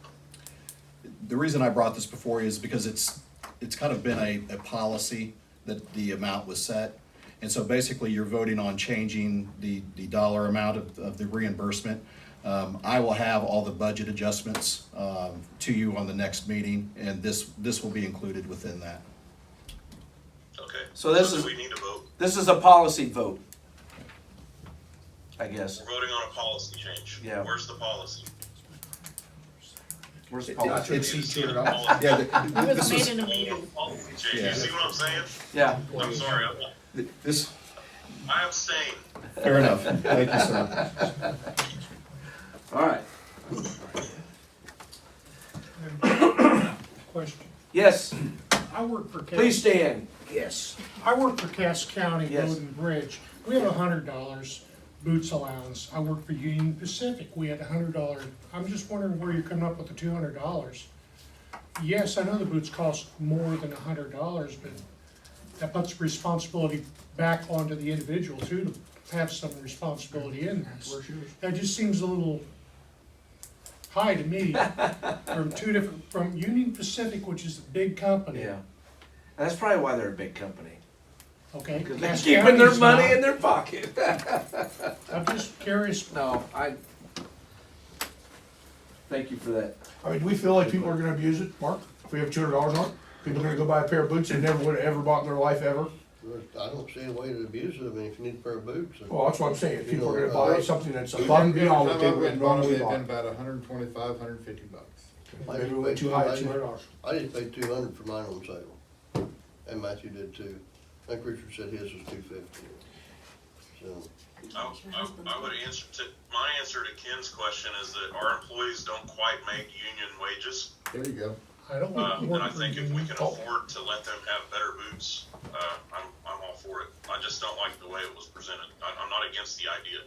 The reason I brought this before you is because it's kind of been a policy that the amount was set. And so basically you're voting on changing the dollar amount of the reimbursement. I will have all the budget adjustments to you on the next meeting, and this will be included within that. Okay. So this do is- we need to vote? This is a policy vote, I guess. We're voting on a policy change. Yeah. Where's the policy? Where's the Not policy? to exceed $200. Yeah, It was this made was, in a meeting. Policy change. Yeah. You see what I'm saying? Yeah, I'm sorry. this, I abstain. fair enough. Thank you, sir. all right. Question. Yes, I work for Cass. please stand. Yes. I work for Cass County Yes. Road and Bridge. We have $100 boots allowance. I work for Union Pacific. We had $100. I'm just wondering where you're coming up with the $200. Yes, I know the boots cost more than $100, but that puts responsibility back onto the individual too, to have some responsibility in this. That just seems a little high to me from Union Pacific, which is a big company. Yeah. That's probably why they're a big company. Okay. Because they're Cass keeping their County's money not. in their pocket. I'm just curious. No, thank you for that. I mean, do we feel like people are gonna abuse it, Mark? If we have $200 on it, people are gonna go buy a pair of boots they never would have ever bought in their life ever? I don't see a way to abuse it. I mean, if you need a pair of boots. Well, that's what I'm saying. People are gonna buy something that's above and beyond what they would normally buy. about $125, $150. Maybe we went too high at $200. I just paid $200 for mine on sale, and Matthew did too. I think Richard said his was $250. So I would answer to, my answer to Ken's question is that our employees don't quite make union wages. There you go. I don't want to And I work for think if we you. can afford to let them have better boots, I'm all for it. I just don't like the way it was presented. I'm not against the idea.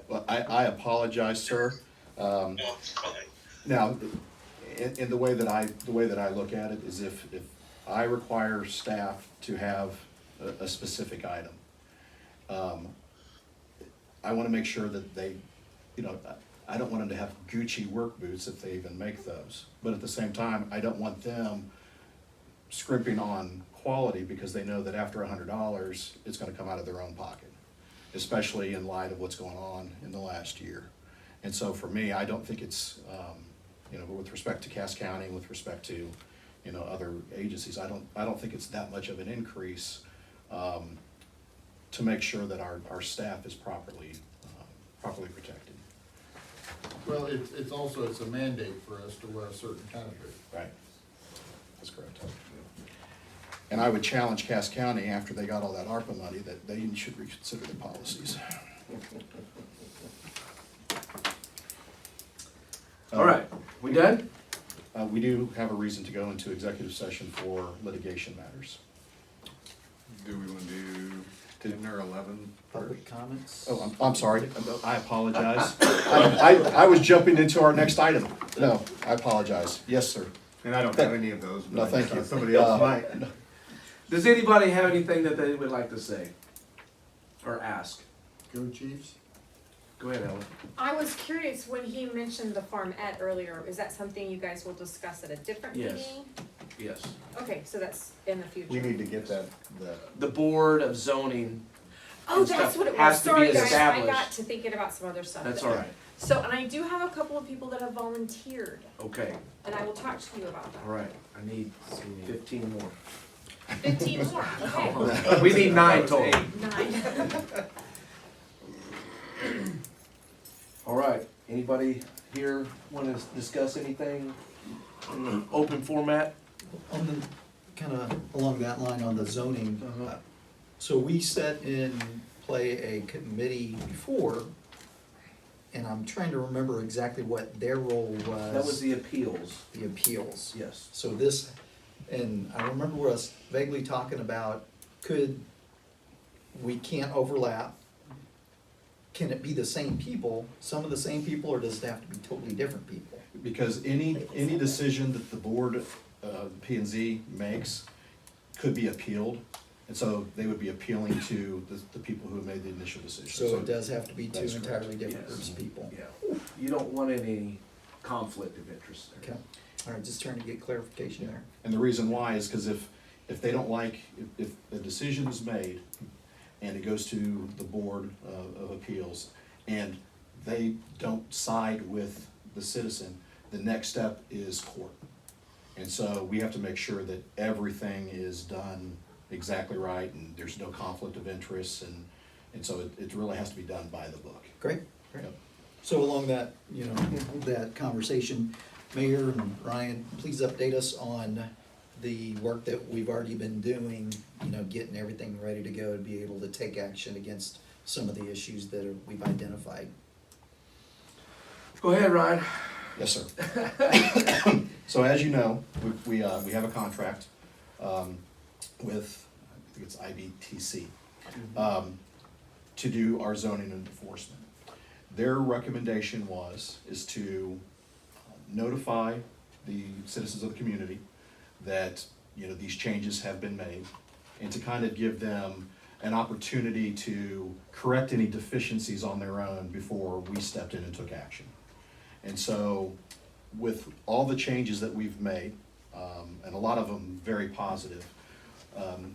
Well, I apologize, sir. Well, okay. Now, in the way that I look at it is if I require staff to have a specific item, I wanna make sure that they, I don't want them to have Gucci work boots if they even make those. But at the same time, I don't want them scrimping on quality because they know that after $100, it's gonna come out of their own pocket, especially in light of what's going on in the last year. And so for me, I don't think it's, with respect to Cass County, with respect to, other agencies, I don't think it's that much of an increase to make sure that our staff is properly protected. Well, it's also, it's a mandate for us to wear a certain kind of boot. Right. That's correct. And I would challenge Cass County after they got all that ARPA money that they should reconsider their policies. All right, we done? We do have a reason to go into executive session for litigation matters. Do we wanna do 10 or 11? Public comments? Oh, I'm sorry, I apologize. I was jumping into our next item. No, I apologize. Yes, sir. And I don't have any of those. No, but thank I you. thought somebody else might. Does anybody have anything that they would like to say or ask? Go Chiefs. Go ahead, Ellen. I was curious when he mentioned the farmette earlier, is that something you guys will discuss at a different Yes. meeting? Yes. Okay, so that's in the future. We need to get that. The Board of Zoning. Oh, and that's stuff what it was. has to be Sorry, guys, I established. got to thinking about some other stuff. That's all right. So, and I do have a couple of people that have volunteered, Okay, and I will talk to you about all right. I need 15 more. that. 15 more, okay. We need 9 total. 9. All right, anybody here want to discuss anything in the open format? On the, kinda along that line on the zoning, so we set in play a committee before, and I'm trying to remember exactly what their role was. That was the appeals. The appeals. Yes. So this, and I remember us vaguely talking about, we can't overlap. Can it be the same people, some of the same people, or does it have to be totally different people? Because any decision that the board, P and Z makes could be appealed. And so they would be appealing to the people who made the initial decision. So it does have to be two That's correct. entirely different Yes. groups of people. Yeah. You don't want any conflict of interest there. Okay, all right, just trying to get clarification there. And the reason why is because if they don't like, if the decision is made and it goes to the Board of Appeals and they don't side with the citizen, the next step is court. And so we have to make sure that everything is done exactly right and there's no conflict of interest and so it really has to be done by the book. Great, great. Yep. So along that, that conversation, Mayor and Ryan, please update us on the work that we've already been doing, getting everything ready to go to be able to take action against some of the issues that we've identified. Go ahead, Ryan. Yes, sir. So as you know, we have a contract with, I think it's IBTC, to do our zoning and enforcement. Their recommendation is to notify the citizens of the community that, these changes have been made and to kind of give them an opportunity to correct any deficiencies on their own before we stepped in and took action. And so with all the changes that we've made, and a lot of them very positive,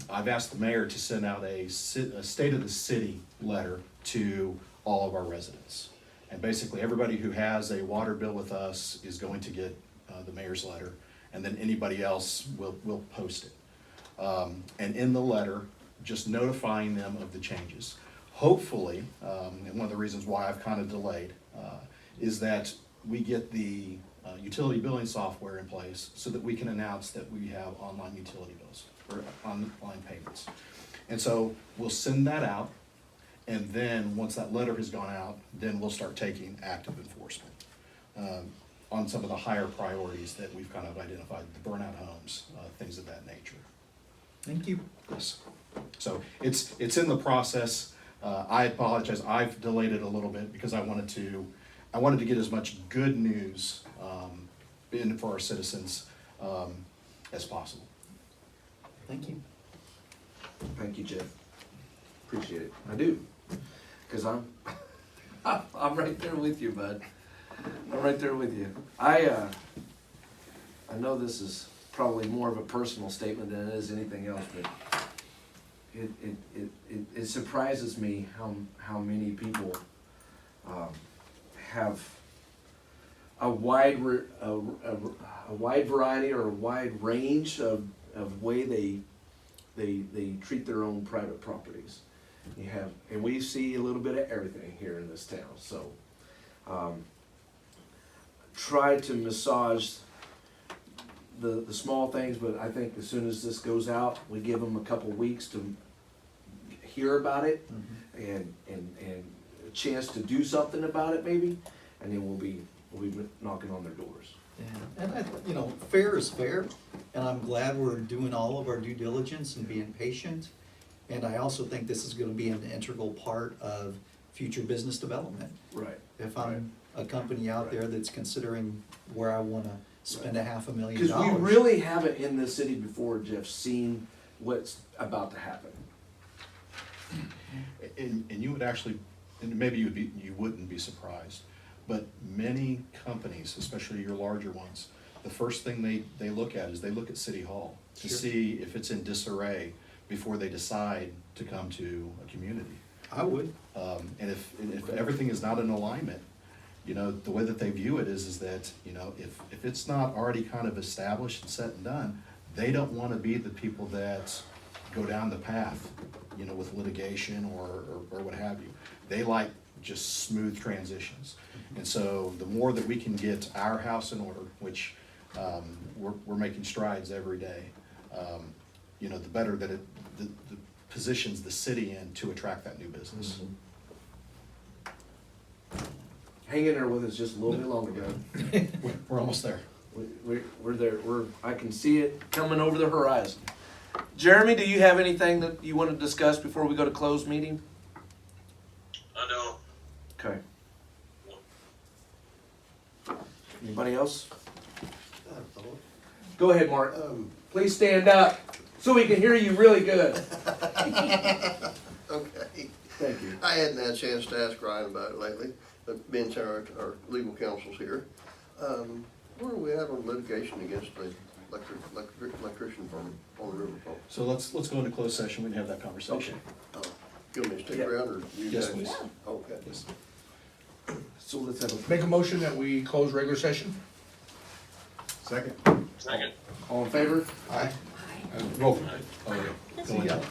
I've asked the mayor to send out a state of the city letter to all of our residents. And basically everybody who has a water bill with us is going to get the mayor's letter, and then anybody else will post it. And in the letter, just notifying them of the changes. Hopefully, and one of the reasons why I've kind of delayed, is that we get the utility billing software in place so that we can announce that we have online utility bills or online payments. And so we'll send that out, And then, once that letter has gone out, then we'll start taking active enforcement on some of the higher priorities that we've kind of identified, the burnout homes, things of that nature. Thank you. Yes. So it's in the process. I apologize, I've delayed it a little bit because I wanted to get as much good news in for our citizens as possible. Thank you. Thank you, Jeff. Appreciate it. I do. Cause I'm right there with you, bud. I'm right there with you. I know this is probably more of a personal statement than it is anything else, but it surprises me how many people have a wide variety or a wide range of way they treat their own private properties. And we see a little bit of everything here in this town. So try to massage the small things, but I think as soon as this goes out, we give them a couple weeks to hear about it and a chance to do something about it maybe, and then we'll be knocking on their doors. Yeah, and fair is fair, and I'm glad we're doing all of our due diligence and being patient. And I also think this is gonna be an integral part of future business development. Right. If I'm a company out there that's considering where I wanna spend $500,000. Because we really haven't in this city before, Jeff, seen what's about to happen. And you would actually, and maybe you wouldn't be surprised, but many companies, especially your larger ones, the first thing they look at is they look at City Hall to see if it's in disarray before they decide to come to a community. I would. And if everything is not in alignment, the way that they view it is that, if it's not already kind of established and set and done, they don't want to be the people that go down the path, with litigation or what have you. They like just smooth transitions. And so the more that we can get our house in order, which we're making strides every day, the better that it positions the city in to attract that new business. Hang in there with us just a little bit longer, bud. We're almost there. We're there. I can see it coming over the horizon. Jeremy, do you have anything that you want to discuss before we go to closed meeting? I don't. Okay. Anybody else? Go ahead, Mark. Please stand up so we can hear you really good. Okay. Thank you. I hadn't had a chance to ask Ryan about it lately, but Ben, our legal counsel's here. Where are we at on litigation against the electrician firm on the river pole? So let's go into closed session, we can have that conversation. Oh, you want me to stick Yeah. around, or you Yes, guys? please. Okay. Yes. So let's have a Make a motion that we close regular session? Second. Second. all in favor? Aye. Roll. Oh, yeah. Go ahead.